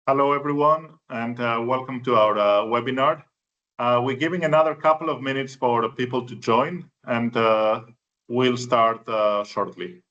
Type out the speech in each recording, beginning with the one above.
Hello, everyone, and welcome to our webinar. We're giving another couple of minutes for people to join, and we'll start shortly.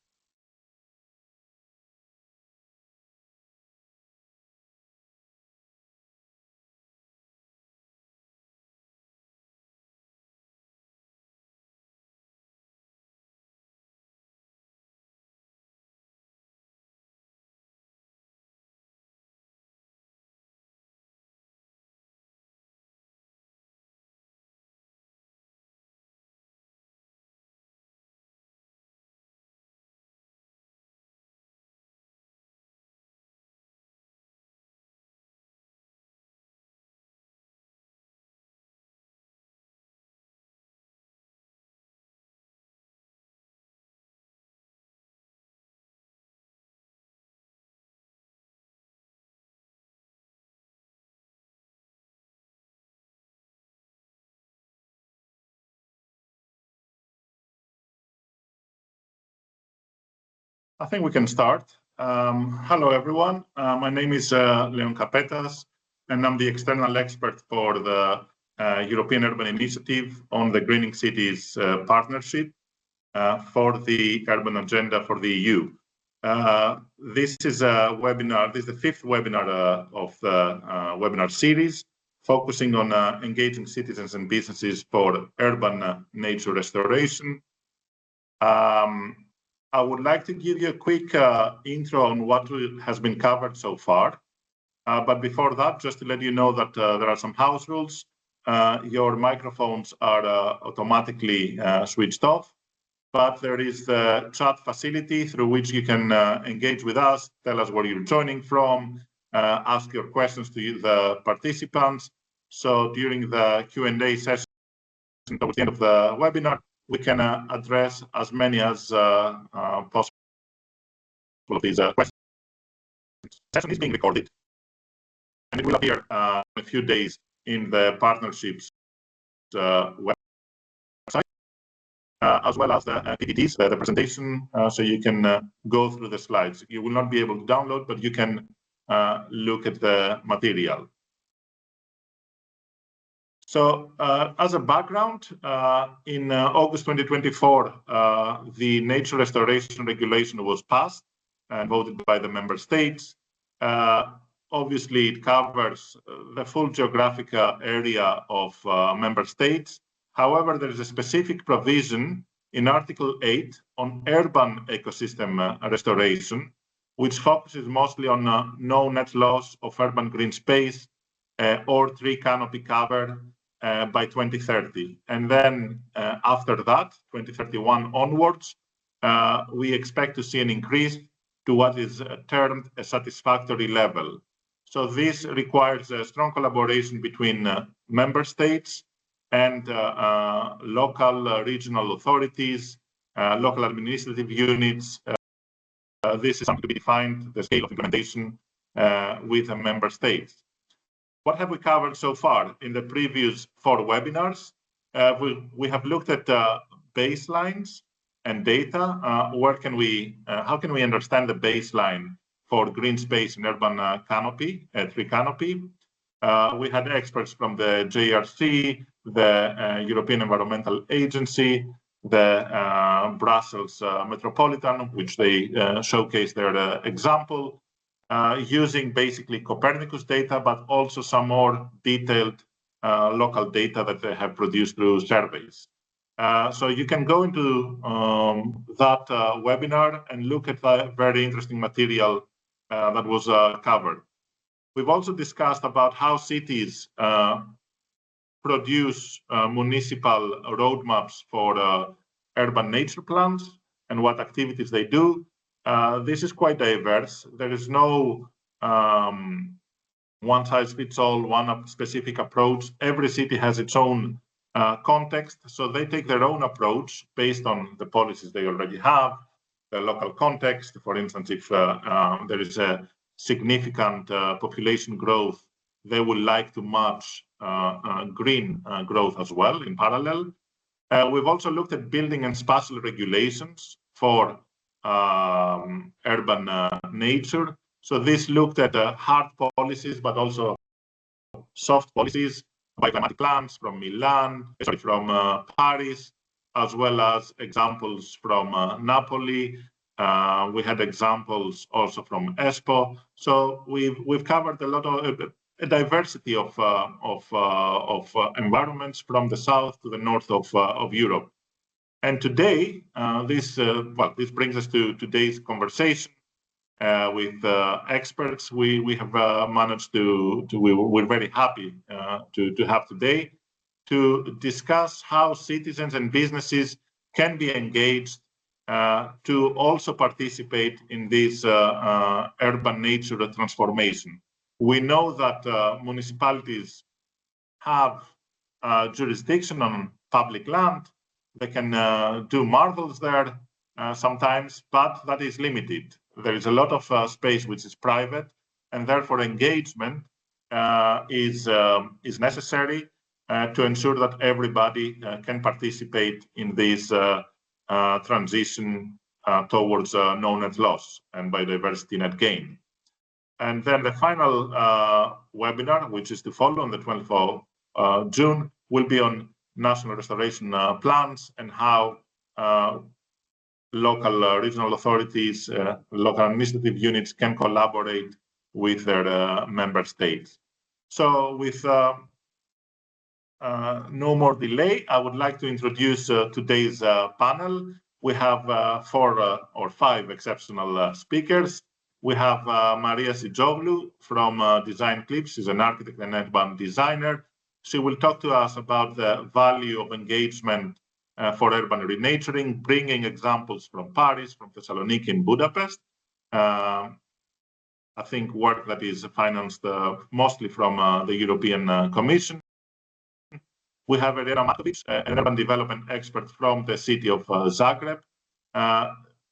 I think we can start. Hello, everyone. My name is Leon Capetas, and I'm the external expert for the European Urban Initiative on the Greening Cities Partnership for the Urban Agenda for the EU. This is a webinar. This is the fifth webinar of the webinar series, focusing on engaging citizens and businesses for urban nature restoration. I would like to give you a quick intro on what has been covered so far. But before that, just to let you know that there are some house rules. Your microphones are automatically switched off, but there is the chat facility through which you can engage with us, tell us where you're joining from, ask your questions to the participants. So during the Q&A session towards the end of the webinar, we can address as many as possible of these questions. The session is being recorded, and it will appear in a few days in the partnerships website, as well as the PPTs, the presentation, so you can go through the slides. You will not be able to download, but you can look at the material. So as a background, in August 2024, the Nature Restoration Regulation was passed and voted by the member states. Obviously, it covers the full geographic area of member states. However, there is a specific provision in Article 8 on urban ecosystem restoration, which focuses mostly on no net loss of urban green space or tree canopy cover by 2030. And then after that, 2031 onwards, we expect to see an increase to what is termed a satisfactory level. So this requires a strong collaboration between member states and local regional authorities, local administrative units. This is something to be defined, the scale of implementation with the member states. What have we covered so far in the previous 4 webinars? We have looked at baselines and data. How can we understand the baseline for green space in urban canopy, tree canopy? We had experts from the JRC, the European Environmental Agency, the Brussels Metropolitan, which they showcased their example, using basically Copernicus data, but also some more detailed local data that they have produced through surveys. So you can go into that webinar and look at the very interesting material that was covered. We've also discussed about how cities produce municipal roadmaps for urban nature plans and what activities they do. This is quite diverse. There is no one-size-fits-all, one specific approach. Every city has its own context, so they take their own approach based on the policies they already have, the local context. For instance, if there is a significant population growth, they would like to match green growth as well in parallel. We've also looked at building and spatial regulations for urban nature. So this looked at hard policies, but also soft policies by climatic plans from from Paris, as well as examples from Napoli. We had examples also from ESPO. So we've covered a lot of a diversity of environments from the south to the north of Europe. And today, this brings us to today's conversation with experts. We have managed we're very happy to have today to discuss how citizens and businesses can be engaged to also participate in this urban nature transformation. We know that municipalities have jurisdiction on public land. They can do marvels there sometimes, but that is limited. There is a lot of space which is private, and therefore engagement is necessary to ensure that everybody can participate in this transition towards no net loss and biodiversity net gain. And then the final webinar, which is to follow on the 24th of June, will be on national restoration plans and how local regional authorities, local administrative units can collaborate with their member states. So with no more delay, I would like to introduce today's panel. We have 4 or 5 exceptional speakers. We have Maria Sigoglu from Design Clips. She's an architect and urban designer. She will talk to us about the value of engagement for urban renaturing, bringing examples from Paris, from Thessaloniki and Budapest. I think work that is financed mostly from the European Commission. We have Elena Matovic, an urban development expert from the city of Zagreb,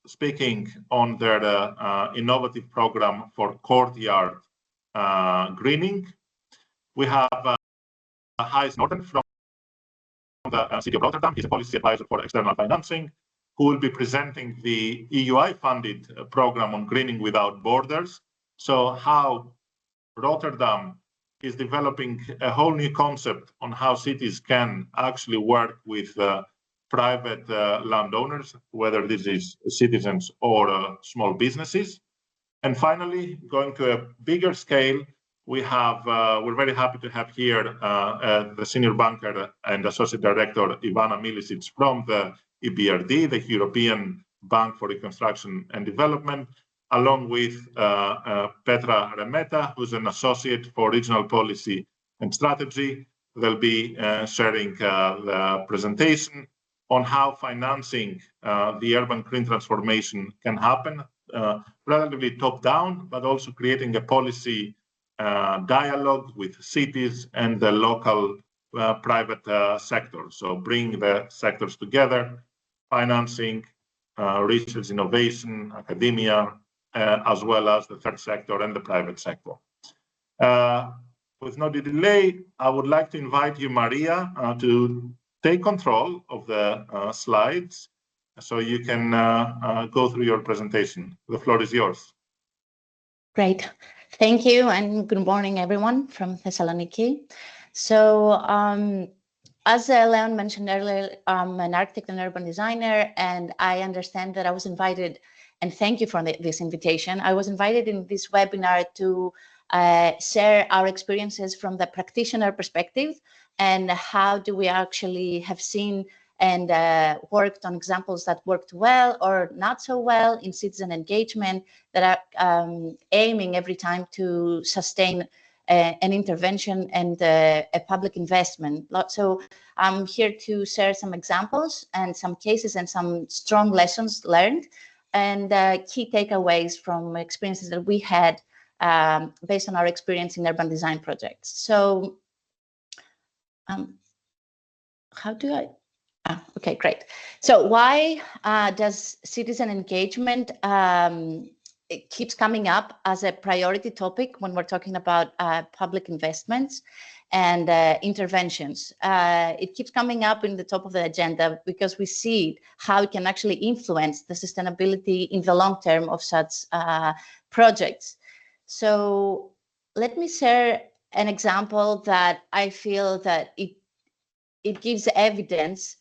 speaking on their innovative program for courtyard greening. We have Gijs Norden from the city of Rotterdam. He's a policy advisor for external financing, who will be presenting the EUI-funded program on greening without borders. So how Rotterdam is developing a whole new concept on how cities can actually work with private landowners, whether this is citizens or small businesses. And finally, going to a bigger scale, we're very happy to have here the senior banker and associate director Ivana Milicic from the EBRD, the European Bank for Reconstruction and Development, along with Petra Remeta, who's an associate for regional policy and strategy. They'll be sharing the presentation on how financing the urban green transformation can happen, relatively top-down, but also creating a policy dialogue with cities and the local private sector. So bring the sectors together, financing, research, innovation, academia, as well as the third sector and the private sector. With no delay, I would like to invite you, Maria, to take control of the slides so you can go through your presentation. The floor is yours. Great. Thank you, and good morning, everyone from Thessaloniki. So, as Leon mentioned earlier, I'm an architect and urban designer, and I understand that I was invited, and thank you for this invitation. I was invited in this webinar to share our experiences from the practitioner perspective and how do we actually have seen and worked on examples that worked well or not so well in citizen engagement that are aiming every time to sustain an intervention and a public investment. So I'm here to share some examples and some cases and some strong lessons learned and key takeaways from experiences that we had based on our experience in urban design projects. So how do I? Okay, great. So why does citizen engagement it keeps coming up as a priority topic when we're talking about public investments and interventions? It keeps coming up in the top of the agenda because we see how it can actually influence the sustainability in the long term of such projects. So let me share an example that I feel that it gives evidence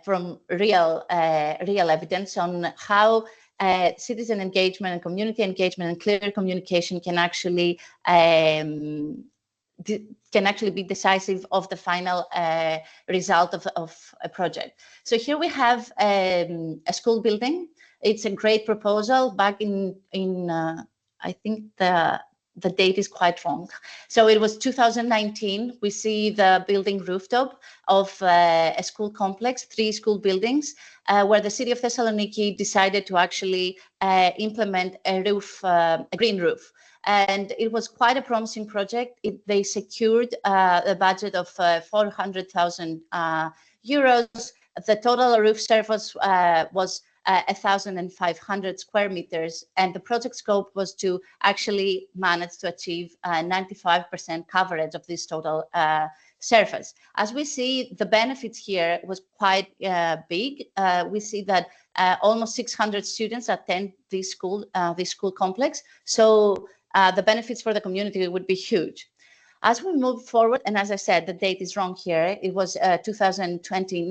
from real evidence on how citizen engagement and community engagement and clear communication can actually be decisive of the final result of a project. So here we have a school building. It's a great proposal back in I think the date is quite wrong. So it was 2019. We see the building rooftop of a school complex, 3 school buildings, where the city of Thessaloniki decided to actually implement a roof, a green roof. And it was quite a promising project. They secured a budget of 400,000 euros. The total roof surface was 1,500 square meters, and the project scope was to actually manage to achieve 95% coverage of this total surface. As we see, the benefits here was quite big. We see that almost 600 students attend this school complex. So the benefits for the community would be huge. As we move forward, and as I said, the date is wrong here. It was 2020.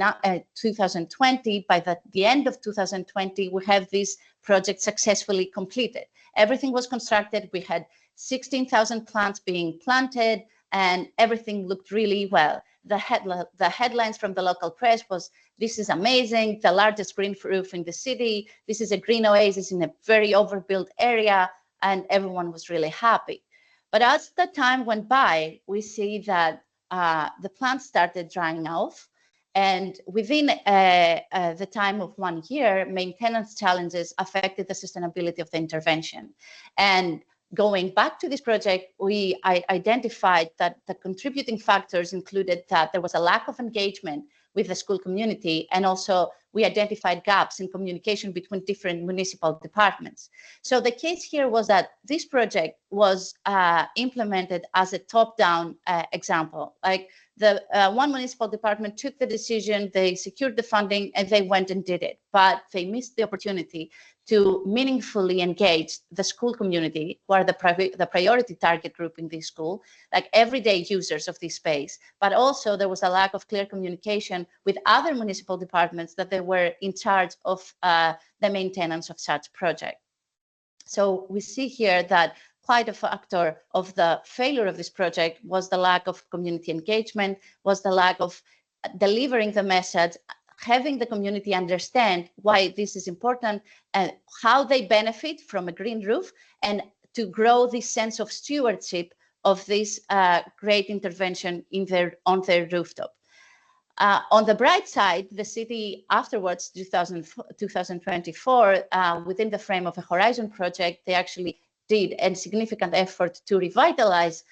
By the end of 2020, we have this project successfully completed. Everything was constructed. We had 16,000 plants being planted, and everything looked really well. The headlines from the local press was, "This is amazing, the largest green roof in the city. This is a green oasis in a very overbuilt area," and everyone was really happy. But as the time went by, we see that the plants started drying off, and within the time of 1 year, maintenance challenges affected the sustainability of the intervention. And going back to this project, we identified that the contributing factors included that there was a lack of engagement with the school community, and also we identified gaps in communication between different municipal departments. So the case here was that this project was implemented as a top-down example. Like the one municipal department took the decision, they secured the funding, and they went and did it. But they missed the opportunity to meaningfully engage the school community, who are the priority target group in this school, like everyday users of this space. But also there was a lack of clear communication with other municipal departments that they were in charge of the maintenance of such project. So we see here that quite a factor of the failure of this project was the lack of community engagement, was the lack of delivering the message, having the community understand why this is important and how they benefit from a green roof, and to grow this sense of stewardship of this great intervention on their rooftop. On the bright side, the city afterwards, 2024, within the frame of a Horizon project, they actually did a significant effort to revitalize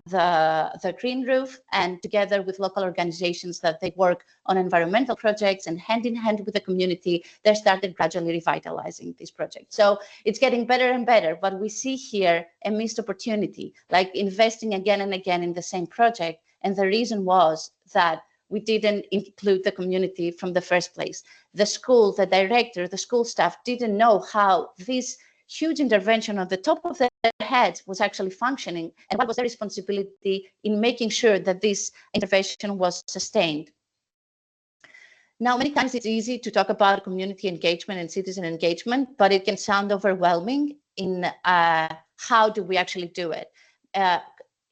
the green roof, and together with local organizations that they work on environmental projects, and hand in hand with the community, they started gradually revitalizing this project. So it's getting better and better, but we see here a missed opportunity, like investing again and again in the same project. And the reason was that we didn't include the community from the first place. The school, the director, the school staff didn't know how this huge intervention on the top of their heads was actually functioning, and what was their responsibility in making sure that this intervention was sustained. Now, many times it's easy to talk about community engagement and citizen engagement, but it can sound overwhelming in how do we actually do it.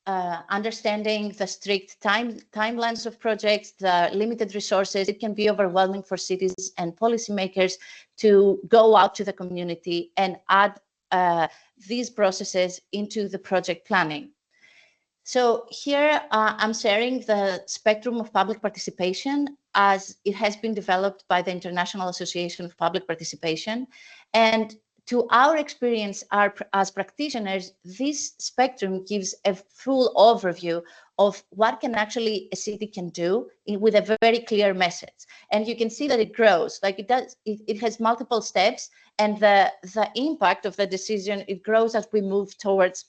Understanding the strict timelines of projects, the limited resources, it can be overwhelming for cities and policymakers to go out to the community and add these processes into the project planning. So here I'm sharing the spectrum of public participation as it has been developed by the International Association of Public Participation. And to our experience as practitioners, this spectrum gives a full overview of what can actually a city can do with a very clear message. And you can see that it grows, like it does, it has multiple steps, and the impact of the decision, it grows as we move towards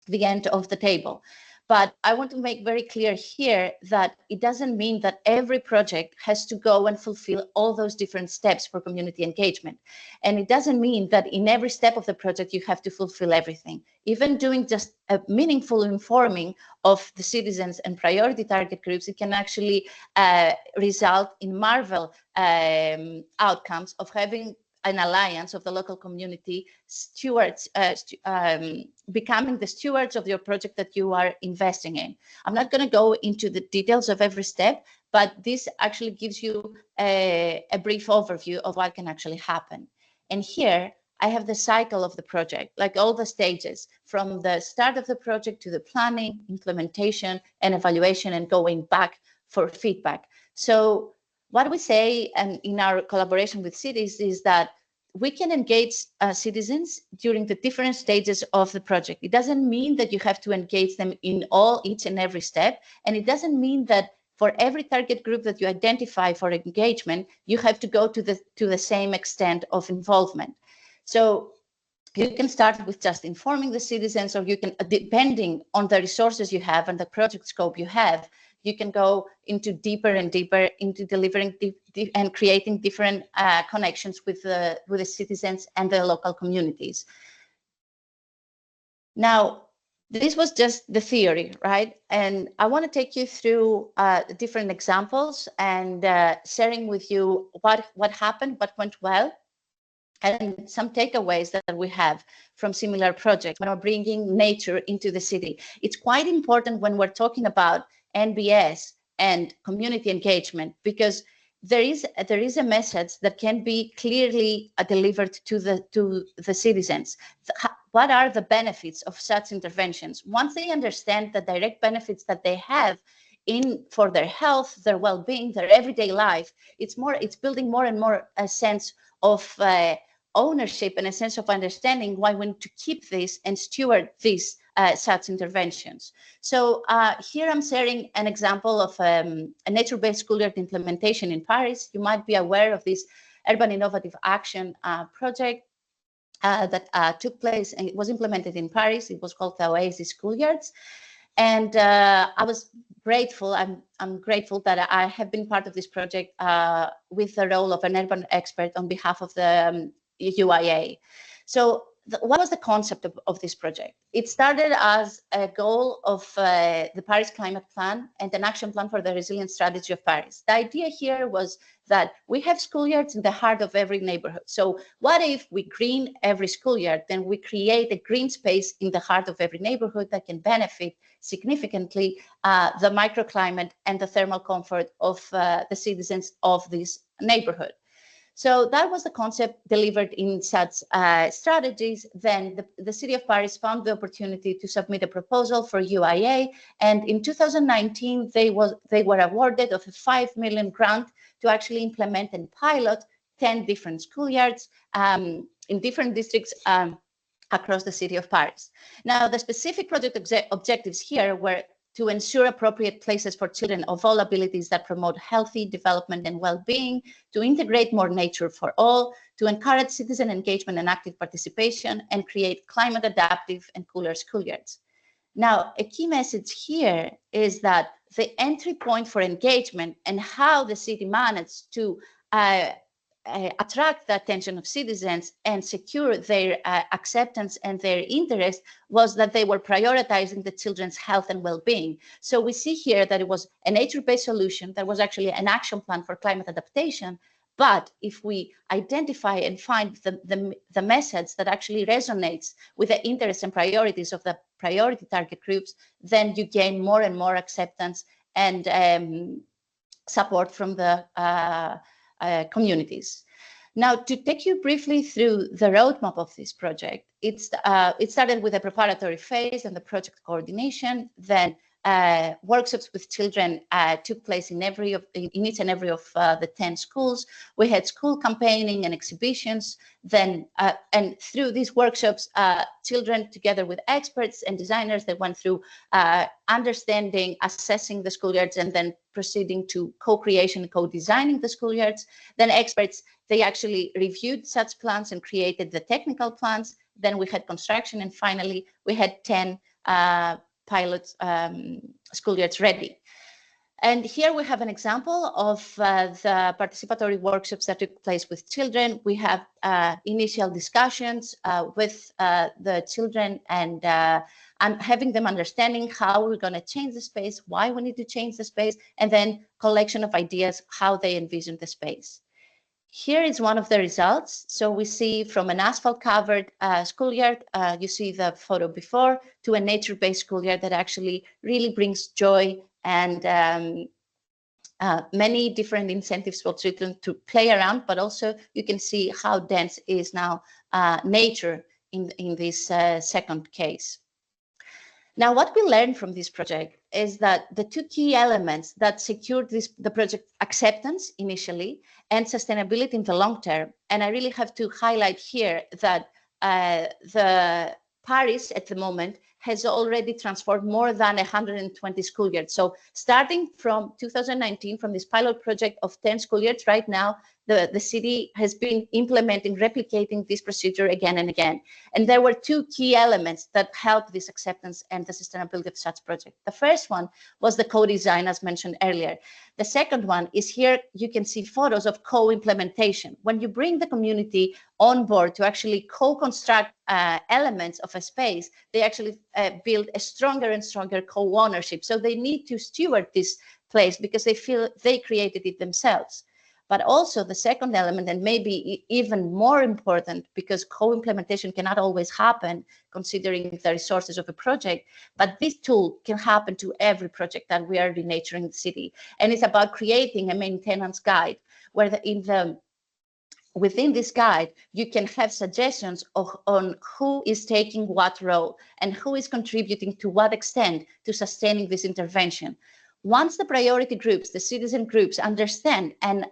the end of the table. But I want to make very clear here that it doesn't mean that every project has to go and fulfill all those different steps for community engagement. And it doesn't mean that in every step of the project, you have to fulfill everything. Even doing just a meaningful informing of the citizens and priority target groups, it can actually result in marvel outcomes of having an alliance of the local community stewards, becoming the stewards of your project that you are investing in. I'm not going to go into the details of every step, but this actually gives you a brief overview of what can actually happen. And here I have the cycle of the project, like all the stages, from the start of the project to the planning, implementation, and evaluation, and going back for feedback. So what we say, and in our collaboration with cities, is that we can engage citizens during the different stages of the project. It doesn't mean that you have to engage them in each and every step, and it doesn't mean that for every target group that you identify for engagement, you have to go to the same extent of involvement. So you can start with just informing the citizens, or you can, depending on the resources you have and the project scope you have, you can go into deeper and deeper into delivering and creating different connections with the citizens and the local communities. Now, this was just the theory, right? And I want to take you through different examples and sharing with you what happened, what went well, and some takeaways that we have from similar projects when we're bringing nature into the city. It's quite important when we're talking about NBS and community engagement, because there is a message that can be clearly delivered to the citizens. What are the benefits of such interventions? Once they understand the direct benefits that they have for their health, their well-being, their everyday life, it's building more and more a sense of ownership and a sense of understanding why we need to keep this and steward these such interventions. So here I'm sharing an example of a nature-based schoolyard implementation in Paris. You might be aware of this Urban Innovative Action project that took place, and it was implemented in Paris. It was called the Oasis Schoolyards. And I was grateful, I'm grateful that I have been part of this project with the role of an urban expert on behalf of the UIA. So what was the concept of this project? It started as a goal of the Paris Climate Plan and an action plan for the resilience strategy of Paris. The idea here was that we have schoolyards in the heart of every neighborhood. So what if we green every schoolyard? Then we create a green space in the heart of every neighborhood that can benefit significantly the microclimate and the thermal comfort of the citizens of this neighborhood. So that was the concept delivered in such strategies. Then the city of Paris found the opportunity to submit a proposal for UIA. And in 2019, they were awarded of a 5 million grant to actually implement and pilot 10 different schoolyards in different districts across the city of Paris. Now, the specific project objectives here were to ensure appropriate places for children of all abilities that promote healthy development and well-being, to integrate more nature for all, to encourage citizen engagement and active participation, and create climate adaptive and cooler schoolyards. Now, a key message here is that the entry point for engagement and how the city managed to attract the attention of citizens and secure their acceptance and their interest was that they were prioritizing the children's health and well-being. So we see here that it was a nature-based solution. There was actually an action plan for climate adaptation. But if we identify and find the message that actually resonates with the interests and priorities of the priority target groups, then you gain more and more acceptance and support from the communities. Now, to take you briefly through the roadmap of this project, it started with a preparatory phase and the project coordination. Then workshops with children took place in each and every of the 10 schools. We had school campaigning and exhibitions. Then, and through these workshops, children together with experts and designers, they went through understanding, assessing the schoolyards, and then proceeding to co-creation, co-designing the schoolyards. Then experts, they actually reviewed such plans and created the technical plans. Then we had construction, and finally we had 10 pilot schoolyards ready. And here we have an example of the participatory workshops that took place with children. We have initial discussions with the children and having them understanding how we're going to change the space, why we need to change the space, and then collection of ideas, how they envision the space. Here is one of the results. So we see from an asphalt-covered schoolyard, you see the photo before, to a nature-based schoolyard that actually really brings joy and many different incentives for children to play around, but also you can see how dense is now nature in this second case. Now, what we learned from this project is that the two key elements that secured the project acceptance initially and sustainability in the long term, and I really have to highlight here that the Paris at the moment has already transformed more than 120 schoolyards. So starting from 2019, from this pilot project of 10 schoolyards, right now, the city has been implementing, replicating this procedure again and again. And there were two key elements that helped this acceptance and the sustainability of such project. The first one was the co-design, as mentioned earlier. The second one is here, you can see photos of co-implementation. When you bring the community on board to actually co-construct elements of a space, they actually build a stronger and stronger co-ownership. So they need to steward this place because they feel they created it themselves. But also the second element, and maybe even more important, because co-implementation cannot always happen considering the resources of a project, but this tool can happen to every project that we are renaturing the city. And it's about creating a maintenance guide where within this guide, you can have suggestions on who is taking what role and who is contributing to what extent to sustaining this intervention. Once the priority groups, the citizen groups, understand and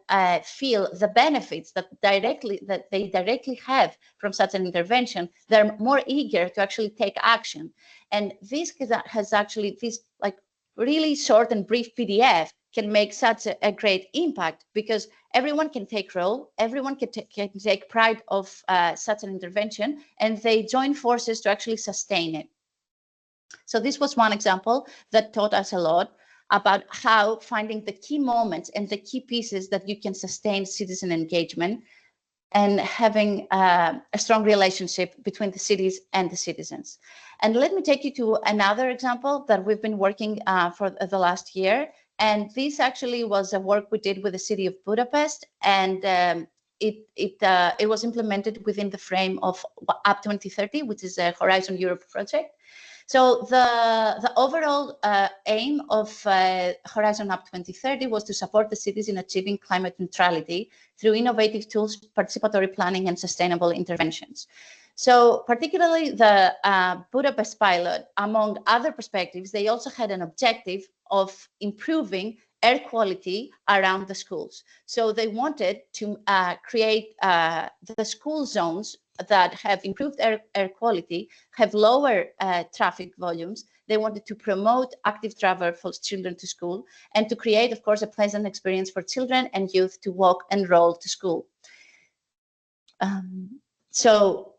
feel the benefits that they directly have from such an intervention, they're more eager to actually take action. And this has actually, this like really short and brief PDF can make such a great impact because everyone can take role, everyone can take pride of such an intervention, and they join forces to actually sustain it. So this was one example that taught us a lot about how finding the key moments and the key pieces that you can sustain citizen engagement and having a strong relationship between the cities and the citizens. And let me take you to another example that we've been working for the last year. And this actually was a work we did with the city of Budapest, and it was implemented within the frame of Up 2030, which is a Horizon Europe project. So the overall aim of Horizon Up 2030 was to support the cities in achieving climate neutrality through innovative tools, participatory planning, and sustainable interventions. So particularly the Budapest pilot, among other perspectives, they also had an objective of improving air quality around the schools. So they wanted to create the school zones that have improved air quality, have lower traffic volumes. They wanted to promote active travel for children to school and to create, of course, a pleasant experience for children and youth to walk and roll to school. So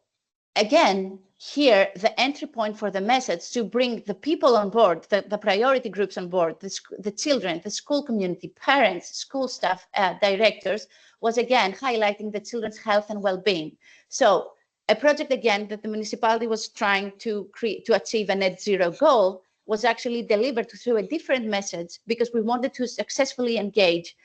again, here, the entry point for the message to bring the people on board, the priority groups on board, the children, the school community, parents, school staff, directors, was again highlighting the children's health and well-being. So a project again that the municipality was trying to achieve a net zero goal was actually delivered through a different message because we wanted to successfully engage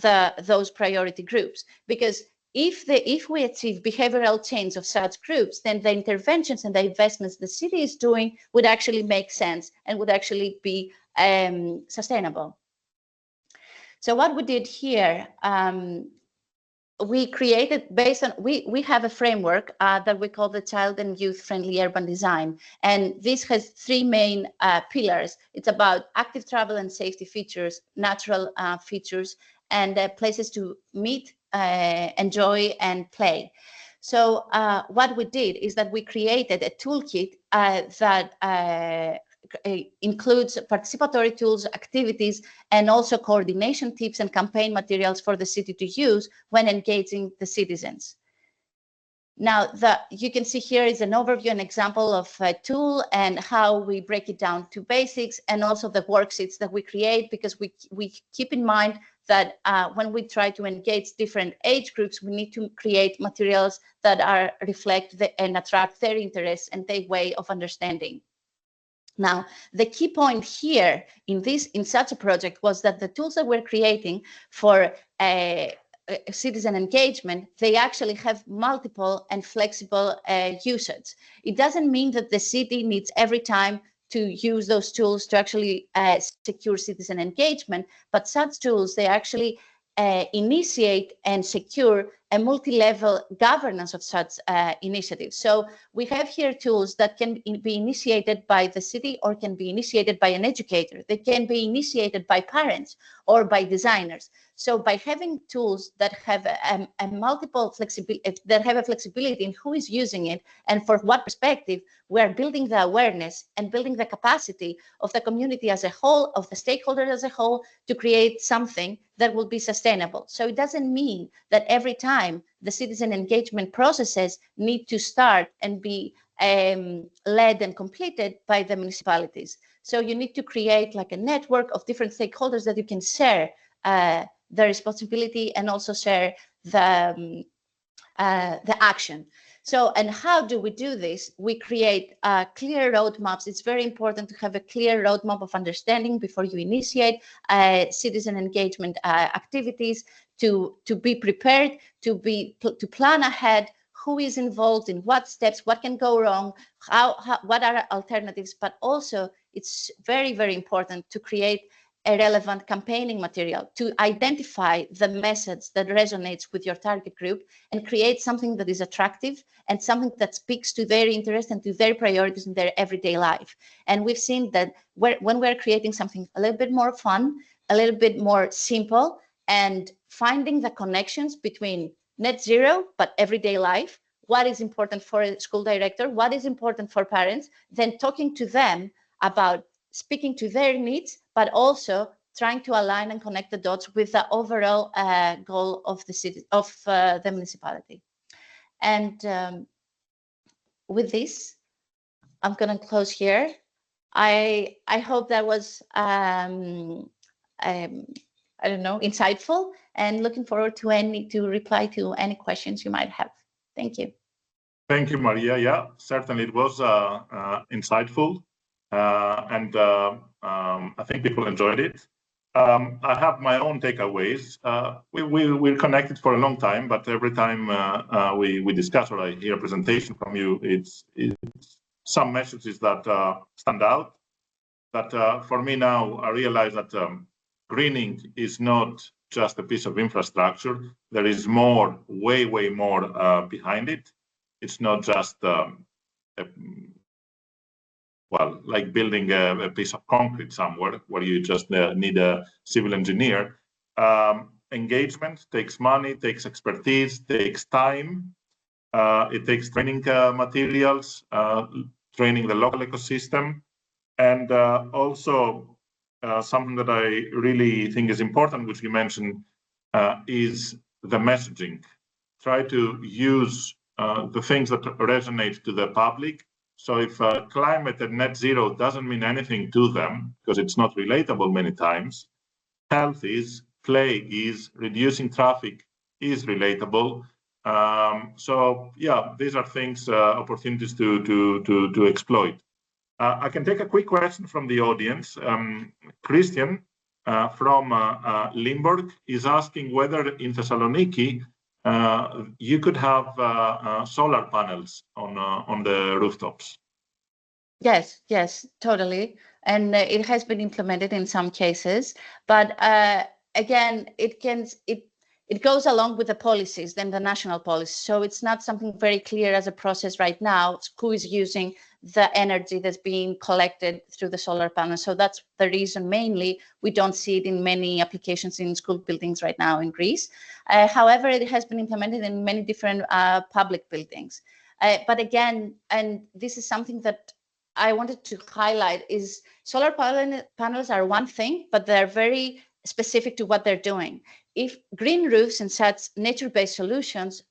those priority groups. Because if we achieve behavioral change of such groups, then the interventions and the investments the city is doing would actually make sense and would actually be sustainable. So what we did here, we created based on, we have a framework that we call the Child and Youth Friendly Urban Design. And this has three main pillars. It's about active travel and safety features, natural features, and places to meet, enjoy, and play. So what we did is that we created a toolkit that includes participatory tools, activities, and also coordination tips and campaign materials for the city to use when engaging the citizens. Now, you can see here is an overview, an example of a tool and how we break it down to basics, and also the worksheets that we create, because we keep in mind that when we try to engage different age groups, we need to create materials that reflect and attract their interests and their way of understanding. Now, the key point here in such a project was that the tools that we're creating for citizen engagement, they actually have multiple and flexible usage. It doesn't mean that the city needs every time to use those tools to actually secure citizen engagement, but such tools, they actually initiate and secure a multi-level governance of such initiatives. So we have here tools that can be initiated by the city or can be initiated by an educator. They can be initiated by parents or by designers. So by having tools that have a multiple flexibility, that have a flexibility in who is using it and for what perspective, we're building the awareness and building the capacity of the community as a whole, of the stakeholders as a whole, to create something that will be sustainable. So it doesn't mean that every time the citizen engagement processes need to start and be led and completed by the municipalities. So you need to create like a network of different stakeholders that you can share the responsibility and also share the action. So, and how do we do this? We create clear roadmaps. It's very important to have a clear roadmap of understanding before you initiate citizen engagement activities, to be prepared, to plan ahead who is involved in what steps, what can go wrong, what are alternatives, but also it's very, very important to create a relevant campaigning material to identify the message that resonates with your target group and create something that is attractive and something that speaks to their interest and to their priorities in their everyday life. And we've seen that when we're creating something a little bit more fun, a little bit more simple, and finding the connections between net zero, but everyday life, what is important for a school director, what is important for parents, then talking to them about speaking to their needs, but also trying to align and connect the dots with the overall goal of the city, of the municipality. And with this, I'm going to close here. I hope that was I don't know, insightful, and looking forward to reply to any questions you might have. Thank you. Thank you, Maria. Yeah, certainly it was insightful. And I think people enjoyed it. I have my own takeaways. We're connected for a long time, but every time we discuss or I hear a presentation from you, it's some messages that stand out. But for me now, I realize that greening is not just a piece of infrastructure. There is more, way more behind it. It's not just well, like building a piece of concrete somewhere where you just need a civil engineer. Engagement takes money, takes expertise, takes time. It takes training materials, training the local ecosystem. And also something that I really think is important, which you mentioned, is the messaging. Try to use the things that resonate to the public. So if climate and net zero doesn't mean anything to them, because it's not relatable many times, health is, play is, reducing traffic is relatable. So yeah, these are things, opportunities to exploit. I can take a quick question from the audience. Christian from Limburg is asking whether in Thessaloniki you could have solar panels on the rooftops. Yes, totally. And it has been implemented in some cases, but again, it goes along with the policies, then the national policy. So it's not something very clear as a process right now, who is using the energy that's being collected through the solar panels. So that's the reason mainly we don't see it in many applications in school buildings right now in Greece. However, it has been implemented in many different public buildings. But again, and this is something that I wanted to highlight, is solar panels are one thing, but they're very specific to what they're doing. if green roofs and such nature-based solutions,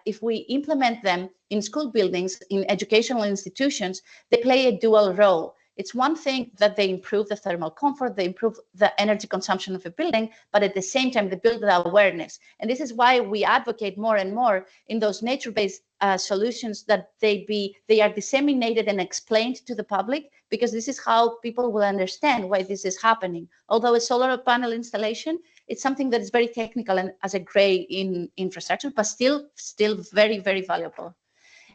if we implement them in school buildings, in educational institutions, they play a dual role. It's one thing that they improve the thermal comfort, they improve the energy consumption of a building, but at the same time, they build the awareness. And this is why we advocate more and more in those nature-based solutions that they are disseminated and explained to the public, because this is how people will understand why this is happening. Although a solar panel installation, it's something that is very technical and as a gray in infrastructure, but still very, very valuable.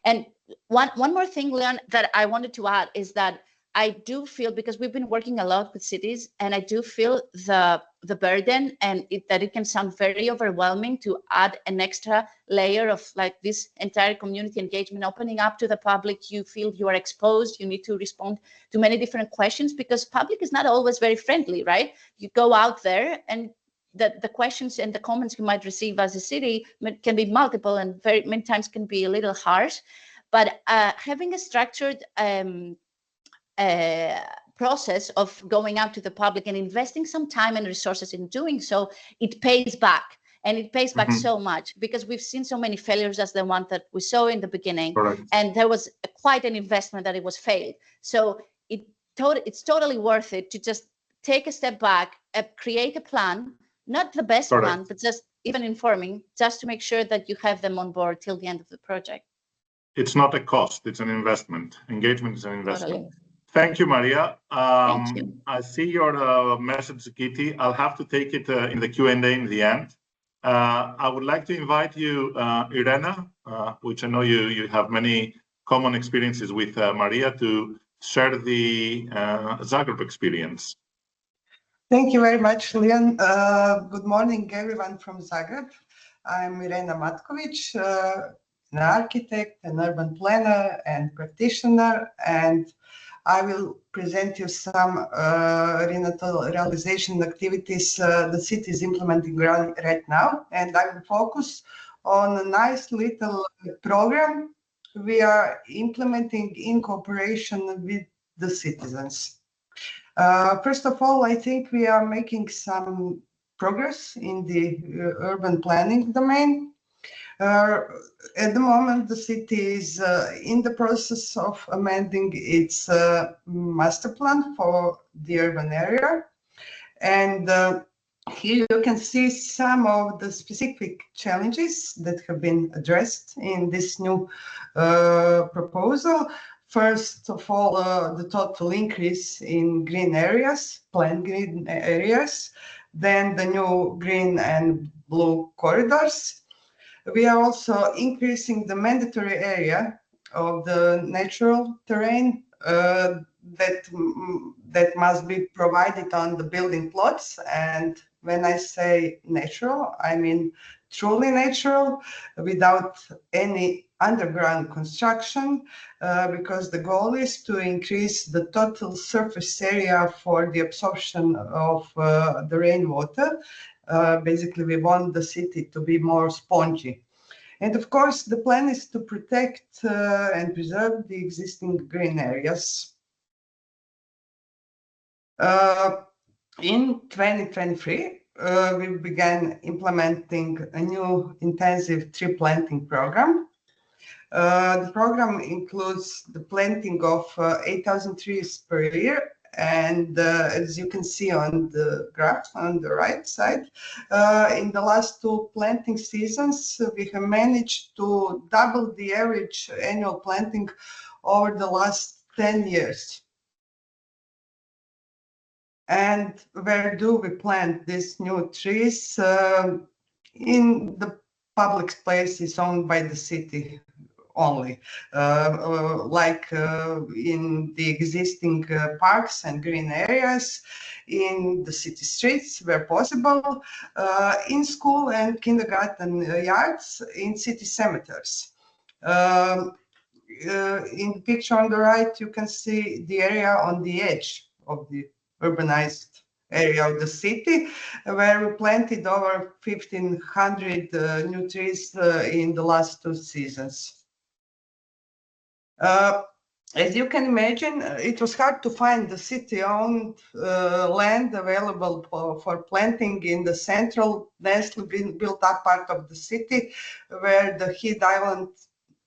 And one more thing, Leon, that I wanted to add is that I do feel, because we've been working a lot with cities, and I do feel the burden and that it can sound very overwhelming to add an extra layer of like this entire community engagement, opening up to the public. You feel you are exposed, you need to respond to many different questions, because public is not always very friendly, right? You go out there and the questions and the comments you might receive as a city can be multiple and very many times can be a little harsh. But having a structured process of going out to the public and investing some time and resources in doing so, it pays back. And it pays back so much, because we've seen so many failures as the one that we saw in the beginning. Correct. And there was quite an investment that it was failed. So it's totally worth it to just take a step back, create a plan, not the best Correct. plan, but just even informing, just to make sure that you have them on board till the end of the project. It's not a cost, it's an investment. Engagement is an investment. Totally. Thank you, Maria. Thank you. I see your message, Kitty. I'll have to take it in the Q&A in the end. I would like to invite you, Irena, which I know you have many common experiences with Maria, to share the Zagreb experience. Thank you very much, Leon. Good morning, everyone from Zagreb. I'm Irena Matkovic, an architect, an urban planner and practitioner, and I will present you some realization activities the city is implementing right now, and I will focus on a nice little program we are implementing in cooperation with the citizens. First of all, I think we are making some progress in the urban planning domain. At the moment, the city is in the process of amending its master plan for the urban area. And here you can see some of the specific challenges that have been addressed in this new proposal. First of all, the total increase in green areas, planned green areas, then the new green and blue corridors. We are also increasing the mandatory area of the natural terrain that must be provided on the building plots. And when I say natural, I mean truly natural, without any underground construction, because the goal is to increase the total surface area for the absorption of the rainwater. Basically, we want the city to be more spongy. And of course, the plan is to protect and preserve the existing green areas. In 2023, we began implementing a new intensive tree planting program. The program includes the planting of 8,000 trees per year. And as you can see on the graph on the right side, in the last two planting seasons, we have managed to double the average annual planting over the last 10 years. And where do we plant these new trees? In the public spaces owned by the city only, like in the existing parks and green areas, in the city streets where possible, in school and kindergarten yards, in city cemeteries. In the picture on the right, you can see the area on the edge of the urbanized area of the city, where we planted over 1,500 new trees in the last two seasons. As you can imagine, it was hard to find the city-owned land available for planting in the central, densely built-up part of the city, where the heat island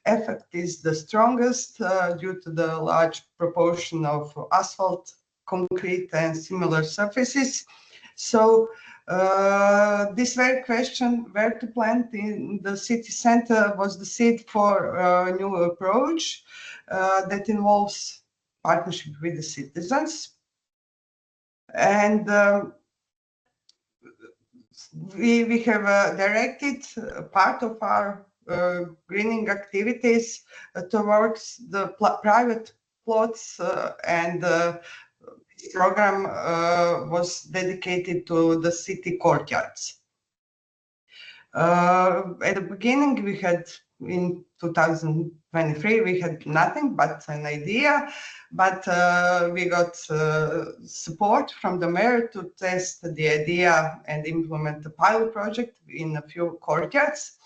effect is the strongest due to the large proportion of asphalt, concrete, and similar surfaces. So this very question, where to plant in the city center, was the seed for a new approach that involves partnership with the citizens. And we have directed part of our greening activities towards the private plots, and this program was dedicated to the city courtyards. At the beginning, we had, in 2023, we had nothing but an idea, but we got support from the mayor to test the idea and implement the pilot project in a few courtyards.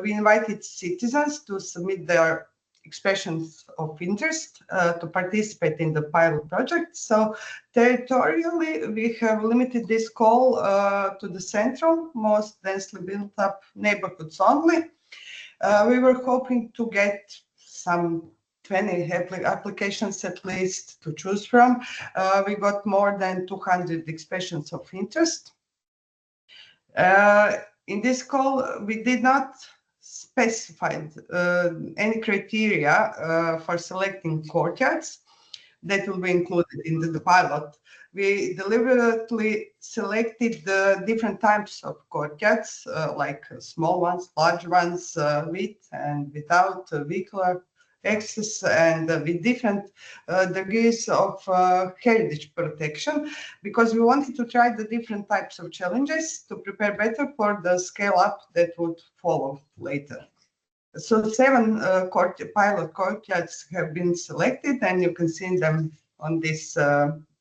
We invited citizens to submit their expressions of interest to participate in the pilot project. So territorially, we have limited this call to the central, most densely built up neighborhoods only. We were hoping to get some 20 applications at least to choose from. We got more than 200 expressions of interest. In this call, we did not specify any criteria for selecting courtyards that will be included in the pilot. We deliberately selected the different types of courtyards, like small ones, large ones, with and without vehicular access, and with different degrees of heritage protection, because we wanted to try the different types of challenges to prepare better for the scale up that would follow later. So 7 pilot courtyards have been selected, and you can see them on this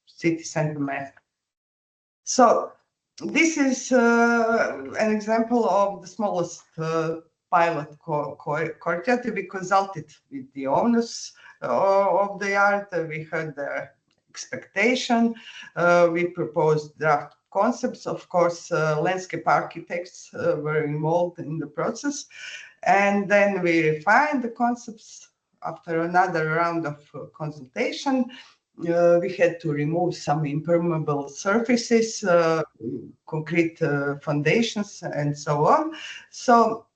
city center map. So this is an example of the smallest pilot courtyard. We consulted with the owners of the yard. We heard their expectation. We proposed draft concepts. Of course, landscape architects were involved in the process. And then we refined the concepts after another round of consultation. We had to remove some impermeable surfaces, concrete foundations, and so on. So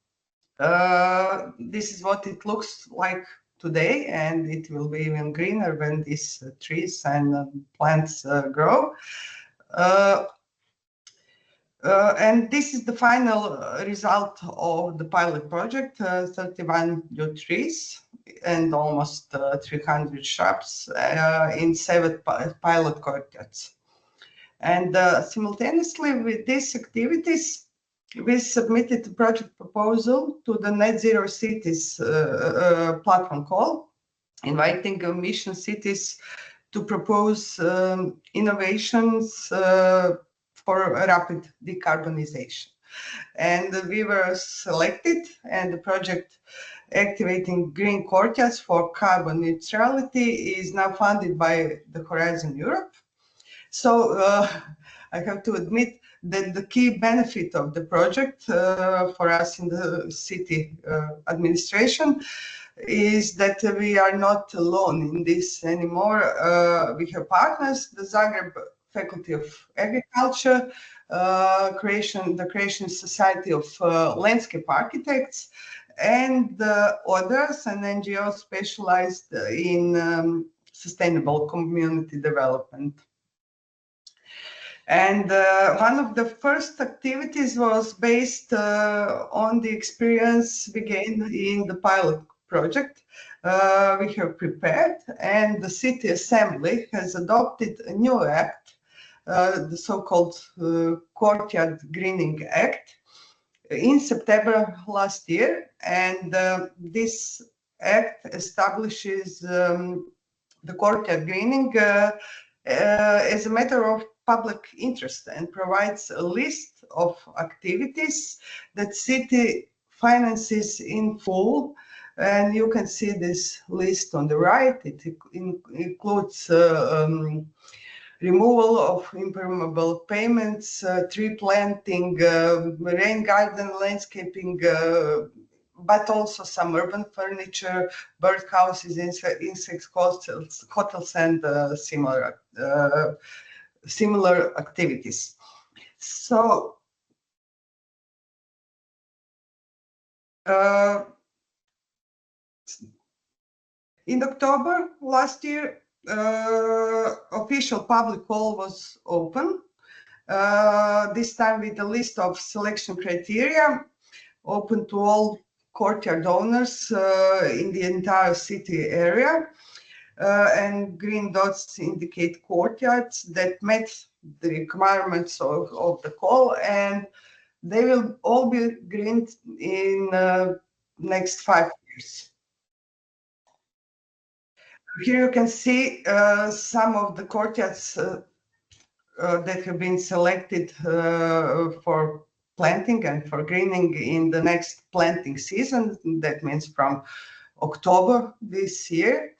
this is what it looks like today, and it will be even greener when these trees and plants grow. And this is the final result of the pilot project, 31 new trees and almost 300 shrubs in 7 pilot courtyards. And simultaneously with these activities, we submitted a project proposal to the Net Zero Cities platform call, inviting mission cities to propose innovations for rapid decarbonization. And we were selected, and the project Activating Green Courtyards for Carbon Neutrality is now funded by the Horizon Europe. So I have to admit that the key benefit of the project for us in the city administration is that we are not alone in this anymore. We have partners, the Zagreb Faculty of Agriculture, the Creation Society of Landscape Architects, and others, and NGOs specialized in sustainable community development. And one of the first activities was based on the experience we gained in the pilot project. We have prepared, and the City Assembly has adopted a new act, the so-called Courtyard Greening Act, in September last year. And this act establishes the courtyard greening as a matter of public interest and provides a list of activities that city finances in full And you can see this list on the right. It includes removal of impermeable pavements, tree planting, rain garden landscaping, but also some urban furniture, birdhouses, insects, hotels, and similar activities. So in October last year, official public call was open, this time with a list of selection criteria open to all courtyard owners in the entire city area. And green dots indicate courtyards that met the requirements of the call, and they will all be greened in next 5 years. Here you can see some of the courtyards that have been selected for planting and for greening in the next planting season. That means from October this year.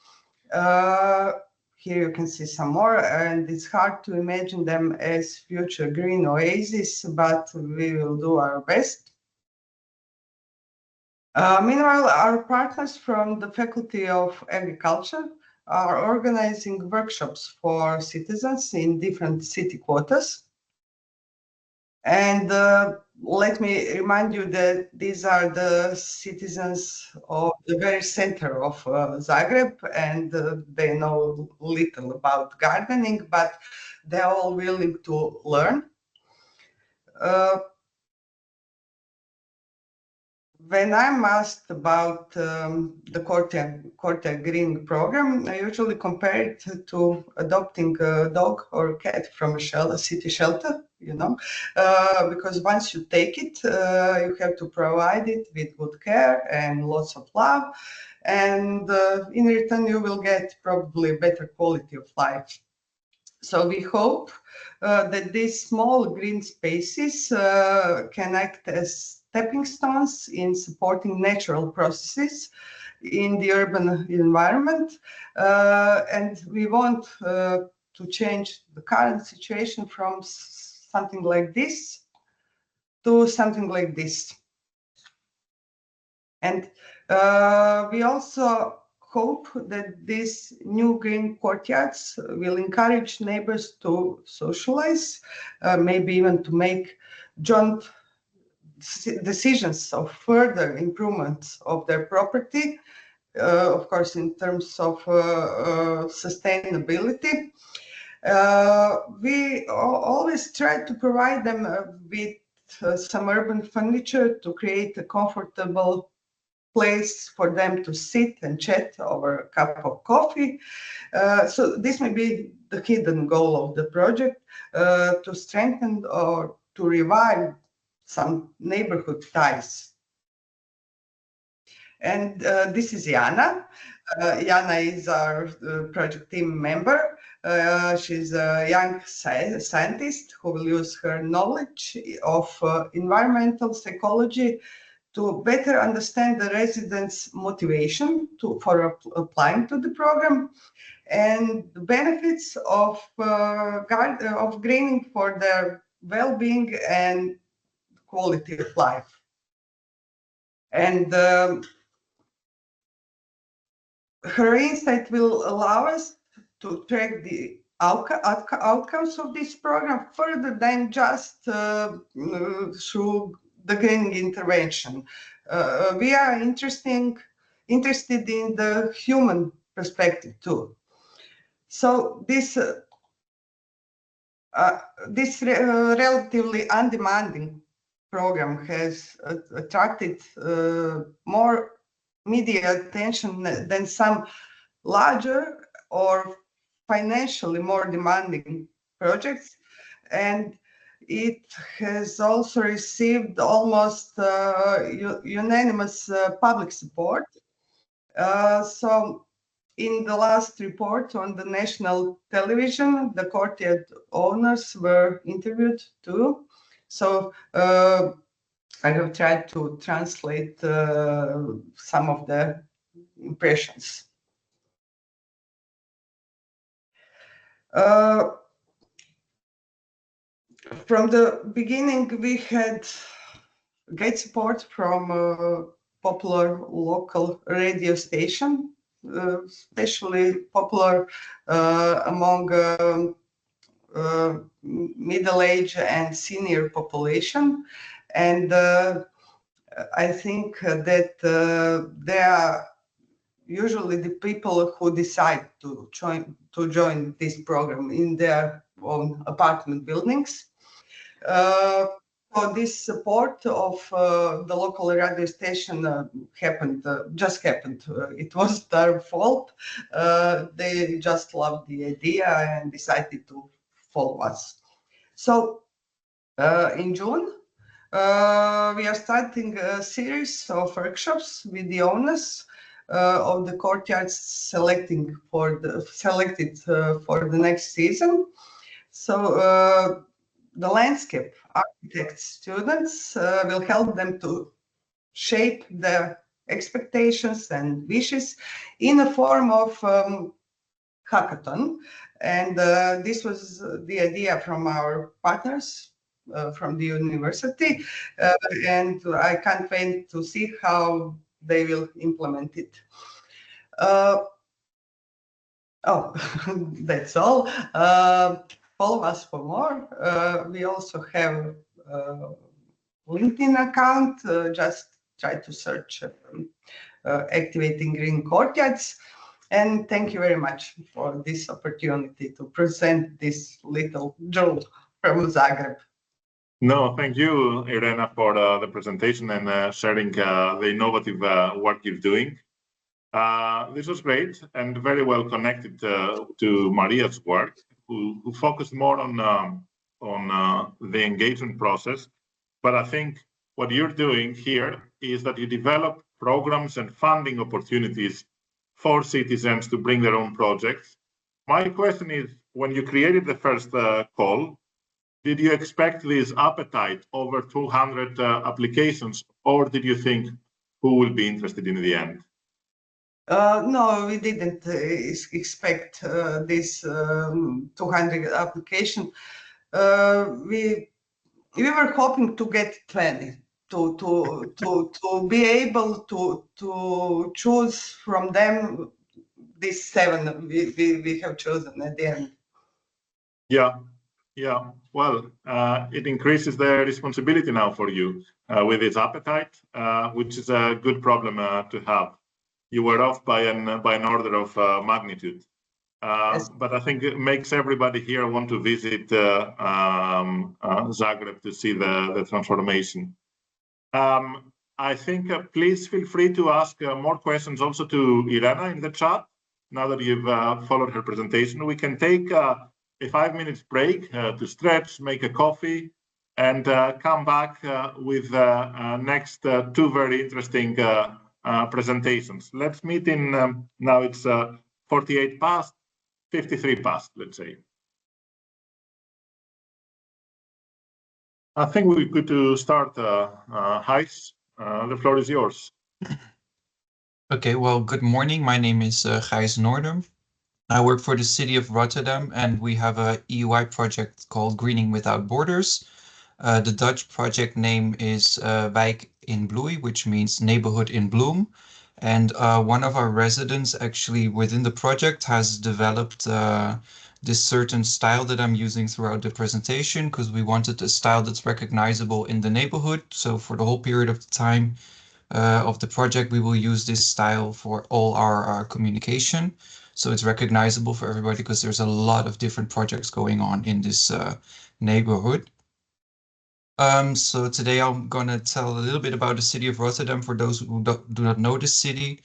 Here you can see some more, and it's hard to imagine them as future green oases, but we will do our best. Meanwhile, our partners from the Faculty of Agriculture are organizing workshops for citizens in different city quotas. And let me remind you that these are the citizens of the very center of Zagreb, and they know little about gardening, but they're all willing to learn. When I'm asked about the courtyard greening program, I usually compare it to adopting a dog or a cat from a city shelter, you know, because once you take it, you have to provide it with good care and lots of love. And in return, you will get probably better quality of life. So we hope that these small green spaces can act as stepping stones in supporting natural processes in the urban environment. And we want to change the current situation from something like this to something like this. And we also hope that these new green courtyards will encourage neighbors to socialize, maybe even to make joint decisions of further improvements of their property, of course, in terms of sustainability. We always try to provide them with some urban furniture to create a comfortable place for them to sit and chat over a cup of coffee. So this may be the hidden goal of the project, to strengthen or to revive some neighborhood ties. And this is Jana. Jana is our project team member. She's a young scientist who will use her knowledge of environmental psychology to better understand the residents' motivation for applying to the program and the benefits of greening for their well-being and quality of life. And her insight will allow us to track the outcomes of this program further than just through the greening intervention. We are interested in the human perspective too. So this relatively undemanding program has attracted more media attention than some larger or financially more demanding projects, and it has also received almost unanimous public support. So in the last report on the national television, the courtyard owners were interviewed too. So I have tried to translate some of the impressions. From the beginning, we had great support from popular local radio station, especially popular among middle-aged and senior population. And I think that they are usually the people who decide to join this program in their own apartment buildings. So this support of the local radio station just happened. It was their fault. They just loved the idea and decided to follow us. So in June, we are starting a series of workshops with the owners of the courtyards selected for the next season. So the landscape architects students will help them to shape their expectations and wishes in a form of hackathon. And this was the idea from our partners from the university. And I can't wait to see how they will implement it. Oh, that's all. Follow us for more. We also have a LinkedIn account. Just try to search Activating Green Courtyards. And thank you very much for this opportunity to present this little jewel from Zagreb. No, thank you, Irena, for the presentation and sharing the innovative work you're doing. This was great and very well connected to Maria's work, who focused more on the engagement process. But I think what you're doing here is that you develop programs and funding opportunities for citizens to bring their own projects. My question is, when you created the first call, did you expect this appetite over 200 applications, or did you think who will be interested in the end? No, we didn't expect this 200 application. We were hoping to get 20 to be able to choose from them these 7 we have chosen at the end. Yeah. Well, it increases the responsibility now for you with its appetite, which is a good problem to have. You were off by an order of magnitude. Yes. But I think it makes everybody here want to visit Zagreb to see the transformation. I think please feel free to ask more questions also to Irena in the chat. Now that you've followed her presentation, we can take a 5-minute break to stretch, make a coffee, and come back with next 2 very interesting presentations. Let's meet in, now it's 48 past, 53 past, let's say. I think we could start, Gijs, the floor is yours. Okay, well, good morning. My name is Gijs Noordem. I work for the city of Rotterdam, and we have a EUI project called Greening Without Borders. The Dutch project name is Wijk in Bloei, which means neighborhood in bloom. And one of our residents actually within the project has developed this certain style that I'm using throughout the presentation, because we wanted a style that's recognizable in the neighborhood. So for the whole period of the time of the project, we will use this style for all our communication. So it's recognizable for everybody, because there's a lot of different projects going on in this neighborhood. So today I'm going to tell a little bit about the city of Rotterdam for those who do not know the city,